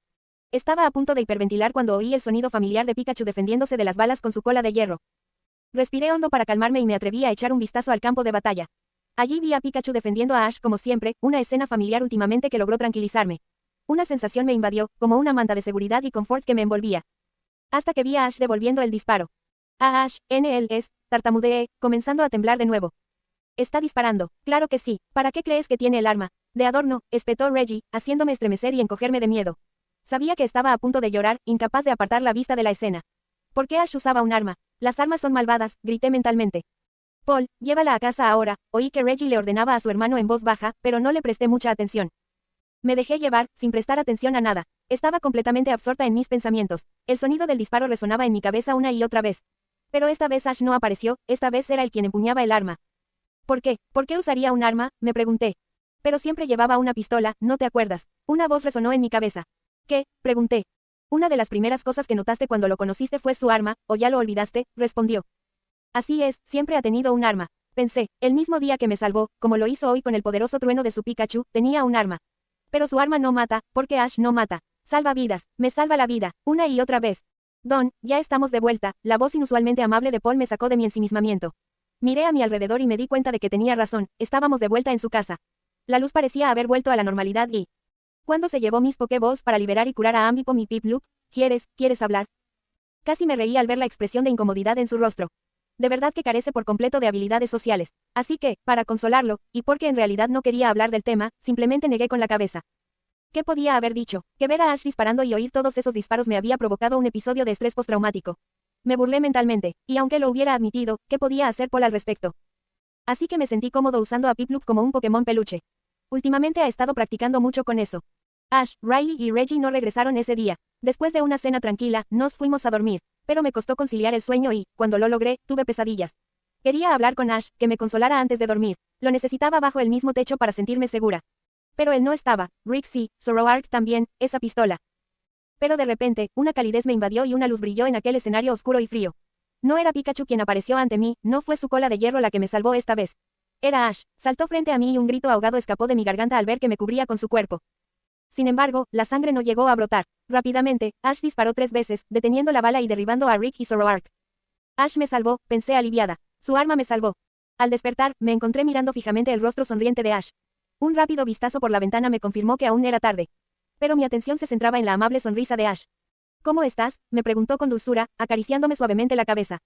Estaba a punto de hiperventilar cuando oí el sonido familiar de Pikachu defendiéndose de las balas con su cola de hierro. Respiré hondo para calmarme y me atreví a echar un vistazo al campo de batalla. Allí vi a Pikachu defendiendo a Ash como siempre, una escena familiar últimamente que logró tranquilizarme. Una sensación me invadió, como una manta de seguridad y confort que me envolvía. Hasta que vi a Ash devolviendo el disparo. A Ash, NLS, tartamudeé, comenzando a temblar de nuevo. Está disparando, claro que sí, ¿para qué crees que tiene el arma? De adorno, espetó Reggie, haciéndome estremecer y encogerme de miedo. Sabía que estaba a punto de llorar, incapaz de apartar la vista de la escena. ¿Por qué Ash usaba un arma? Las armas son malvadas, grité mentalmente. Paul, llévala a casa ahora, oí que Reggie le ordenaba a su hermano en voz baja, pero no le presté mucha atención. Me dejé llevar, sin prestar atención a nada. Estaba completamente absorta en mis pensamientos. El sonido del disparo resonaba en mi cabeza una y otra vez. Pero esta vez Ash no apareció, esta vez era él quien empuñaba el arma. ¿Por qué? ¿Por qué usaría un arma? Me pregunté. Pero siempre llevaba una pistola, ¿no te acuerdas? Una voz resonó en mi cabeza. ¿Qué? Pregunté. Una de las primeras cosas que notaste cuando lo conociste fue su arma, ¿o ya lo olvidaste? Respondió. Así es, siempre ha tenido un arma. Pensé, el mismo día que me salvó, como lo hizo hoy con el poderoso trueno de su Pikachu, tenía un arma. Pero su arma no mata, porque Ash no mata. Salva vidas, me salva la vida, una y otra vez. Don, ya estamos de vuelta, la voz inusualmente amable de Paul me sacó de mi ensimismamiento. Miré a mi alrededor y me di cuenta de que tenía razón, estábamos de vuelta en su casa. La luz parecía haber vuelto a la normalidad y... ¿Cuándo se llevó mis Pokéballs para liberar y curar a Ambipom y Piplup? ¿Quieres hablar? Casi me reí al ver la expresión de incomodidad en su rostro. De verdad que carece por completo de habilidades sociales. Así que, para consolarlo, y porque en realidad no quería hablar del tema, simplemente negué con la cabeza. ¿Qué podía haber dicho? Que ver a Ash disparando y oír todos esos disparos me había provocado un episodio de estrés postraumático. Me burlé mentalmente, y aunque lo hubiera admitido, ¿qué podía hacer Paul al respecto? Así que me sentí cómodo usando a Piplup como un Pokémon peluche. Últimamente ha estado practicando mucho con eso. Ash, Riley y Reggie no regresaron ese día. Después de una cena tranquila, nos fuimos a dormir, pero me costó conciliar el sueño y, cuando lo logré, tuve pesadillas. Quería hablar con Ash, que me consolara antes de dormir. Lo necesitaba bajo el mismo techo para sentirme segura. Pero él no estaba, Rick sí, Zoroark también, esa pistola. Pero de repente, una calidez me invadió y una luz brilló en aquel escenario oscuro y frío. No era Pikachu quien apareció ante mí, no fue su cola de hierro la que me salvó esta vez. Era Ash, saltó frente a mí y un grito ahogado escapó de mi garganta al ver que me cubría con su cuerpo. Sin embargo, la sangre no llegó a brotar. Rápidamente, Ash disparó 3 veces, deteniendo la bala y derribando a Rick y Zoroark. Ash me salvó, pensé aliviada. Su arma me salvó. Al despertar, me encontré mirando fijamente el rostro sonriente de Ash. Un rápido vistazo por la ventana me confirmó que aún era tarde. Pero mi atención se centraba en la amable sonrisa de Ash. ¿Cómo estás?, me preguntó con dulzura, acariciándome suavemente la cabeza.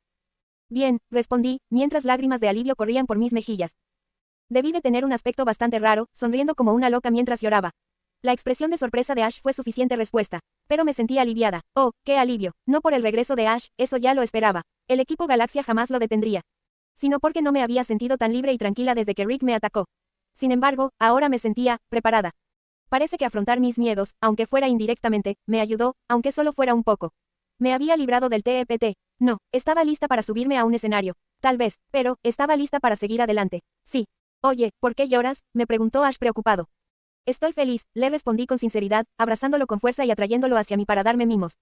Bien, respondí, mientras lágrimas de alivio corrían por mis mejillas. Debí de tener un aspecto bastante raro, sonriendo como una loca mientras lloraba. La expresión de sorpresa de Ash fue suficiente respuesta, pero me sentí aliviada. Oh, qué alivio, no por el regreso de Ash, eso ya lo esperaba. El equipo Galaxia jamás lo detendría. Sino porque no me había sentido tan libre y tranquila desde que Rick me atacó. Sin embargo, ahora me sentía preparada. Parece que afrontar mis miedos, aunque fuera indirectamente, me ayudó, aunque solo fuera un poco. Me había librado del TEPT. No, estaba lista para subirme a un escenario. Tal vez, pero, estaba lista para seguir adelante. Sí. Oye, ¿por qué lloras?, me preguntó Ash preocupado. Estoy feliz, le respondí con sinceridad, abrazándolo con fuerza y atrayéndolo hacia mí para darme mimos.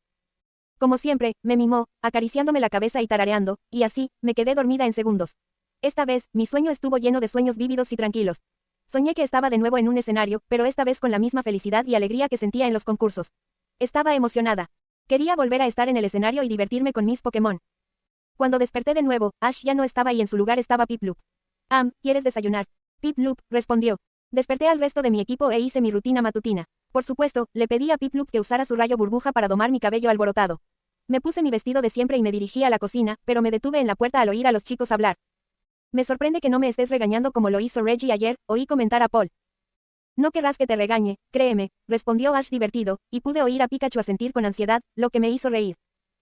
Como siempre, me mimó, acariciándome la cabeza y tarareando, y así, me quedé dormida en segundos. Esta vez, mi sueño estuvo lleno de sueños vívidos y tranquilos. Soñé que estaba de nuevo en un escenario, pero esta vez con la misma felicidad y alegría que sentía en los concursos. Estaba emocionada. Quería volver a estar en el escenario y divertirme con mis Pokémon. Cuando desperté de nuevo, Ash ya no estaba y en su lugar estaba Piplup. ¿Quieres desayunar? Piplup, respondió. Desperté al resto de mi equipo e hice mi rutina matutina. Por supuesto, le pedí a Piplup que usara su rayo burbuja para domar mi cabello alborotado. Me puse mi vestido de siempre y me dirigí a la cocina, pero me detuve en la puerta al oír a los chicos hablar. Me sorprende que no me estés regañando como lo hizo Reggie ayer, oí comentar a Paul. No querrás que te regañe, créeme, respondió Ash divertido, y pude oír a Pikachu asentir con ansiedad, lo que me hizo reír.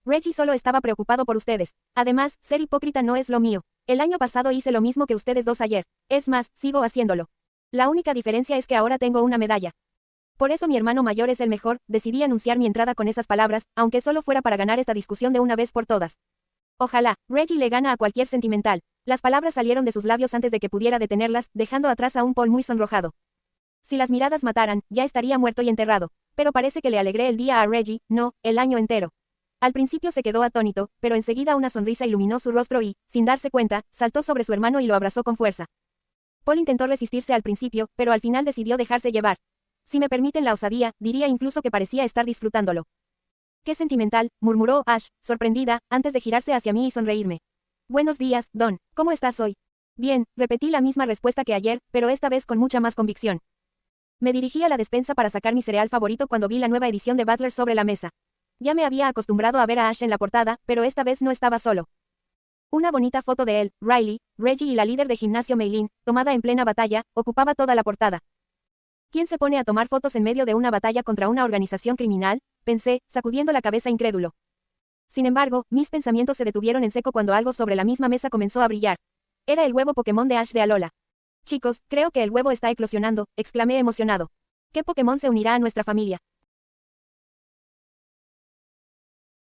Reggie solo estaba preocupado por ustedes. Además, ser hipócrita no es lo mío. El año pasado hice lo mismo que ustedes dos ayer. Es más, sigo haciéndolo. La única diferencia es que ahora tengo una medalla. Por eso mi hermano mayor es el mejor, decidí anunciar mi entrada con esas palabras, aunque solo fuera para ganar esta discusión de una vez por todas. Ojalá, Reggie le gana a cualquier sentimental. Las palabras salieron de sus labios antes de que pudiera detenerlas, dejando atrás a un Paul muy sonrojado. Si las miradas mataran, ya estaría muerto y enterrado. Pero parece que le alegré el día a Reggie, no, el año entero. Al principio se quedó atónito, pero enseguida una sonrisa iluminó su rostro y, sin darse cuenta, saltó sobre su hermano y lo abrazó con fuerza. Paul intentó resistirse al principio, pero al final decidió dejarse llevar. Si me permiten la osadía, diría incluso que parecía estar disfrutándolo. Qué sentimental, murmuró Ash, sorprendida, antes de girarse hacia mí y sonreírme. Buenos días, Don, ¿cómo estás hoy? Bien, repetí la misma respuesta que ayer, pero esta vez con mucha más convicción. Me dirigí a la despensa para sacar mi cereal favorito cuando vi la nueva edición de Butler sobre la mesa. Ya me había acostumbrado a ver a Ash en la portada, pero esta vez no estaba solo. Una bonita foto de él, Riley, Reggie y la líder de gimnasio Meilin, tomada en plena batalla, ocupaba toda la portada. ¿Quién se pone a tomar fotos en medio de una batalla contra una organización criminal?, pensé, sacudiendo la cabeza incrédulo. Sin embargo, mis pensamientos se detuvieron en seco cuando algo sobre la misma mesa comenzó a brillar. Era el huevo Pokémon de Ash de Alola. Chicos, creo que el huevo está eclosionando, exclamé emocionado. ¿Qué Pokémon se unirá a nuestra familia?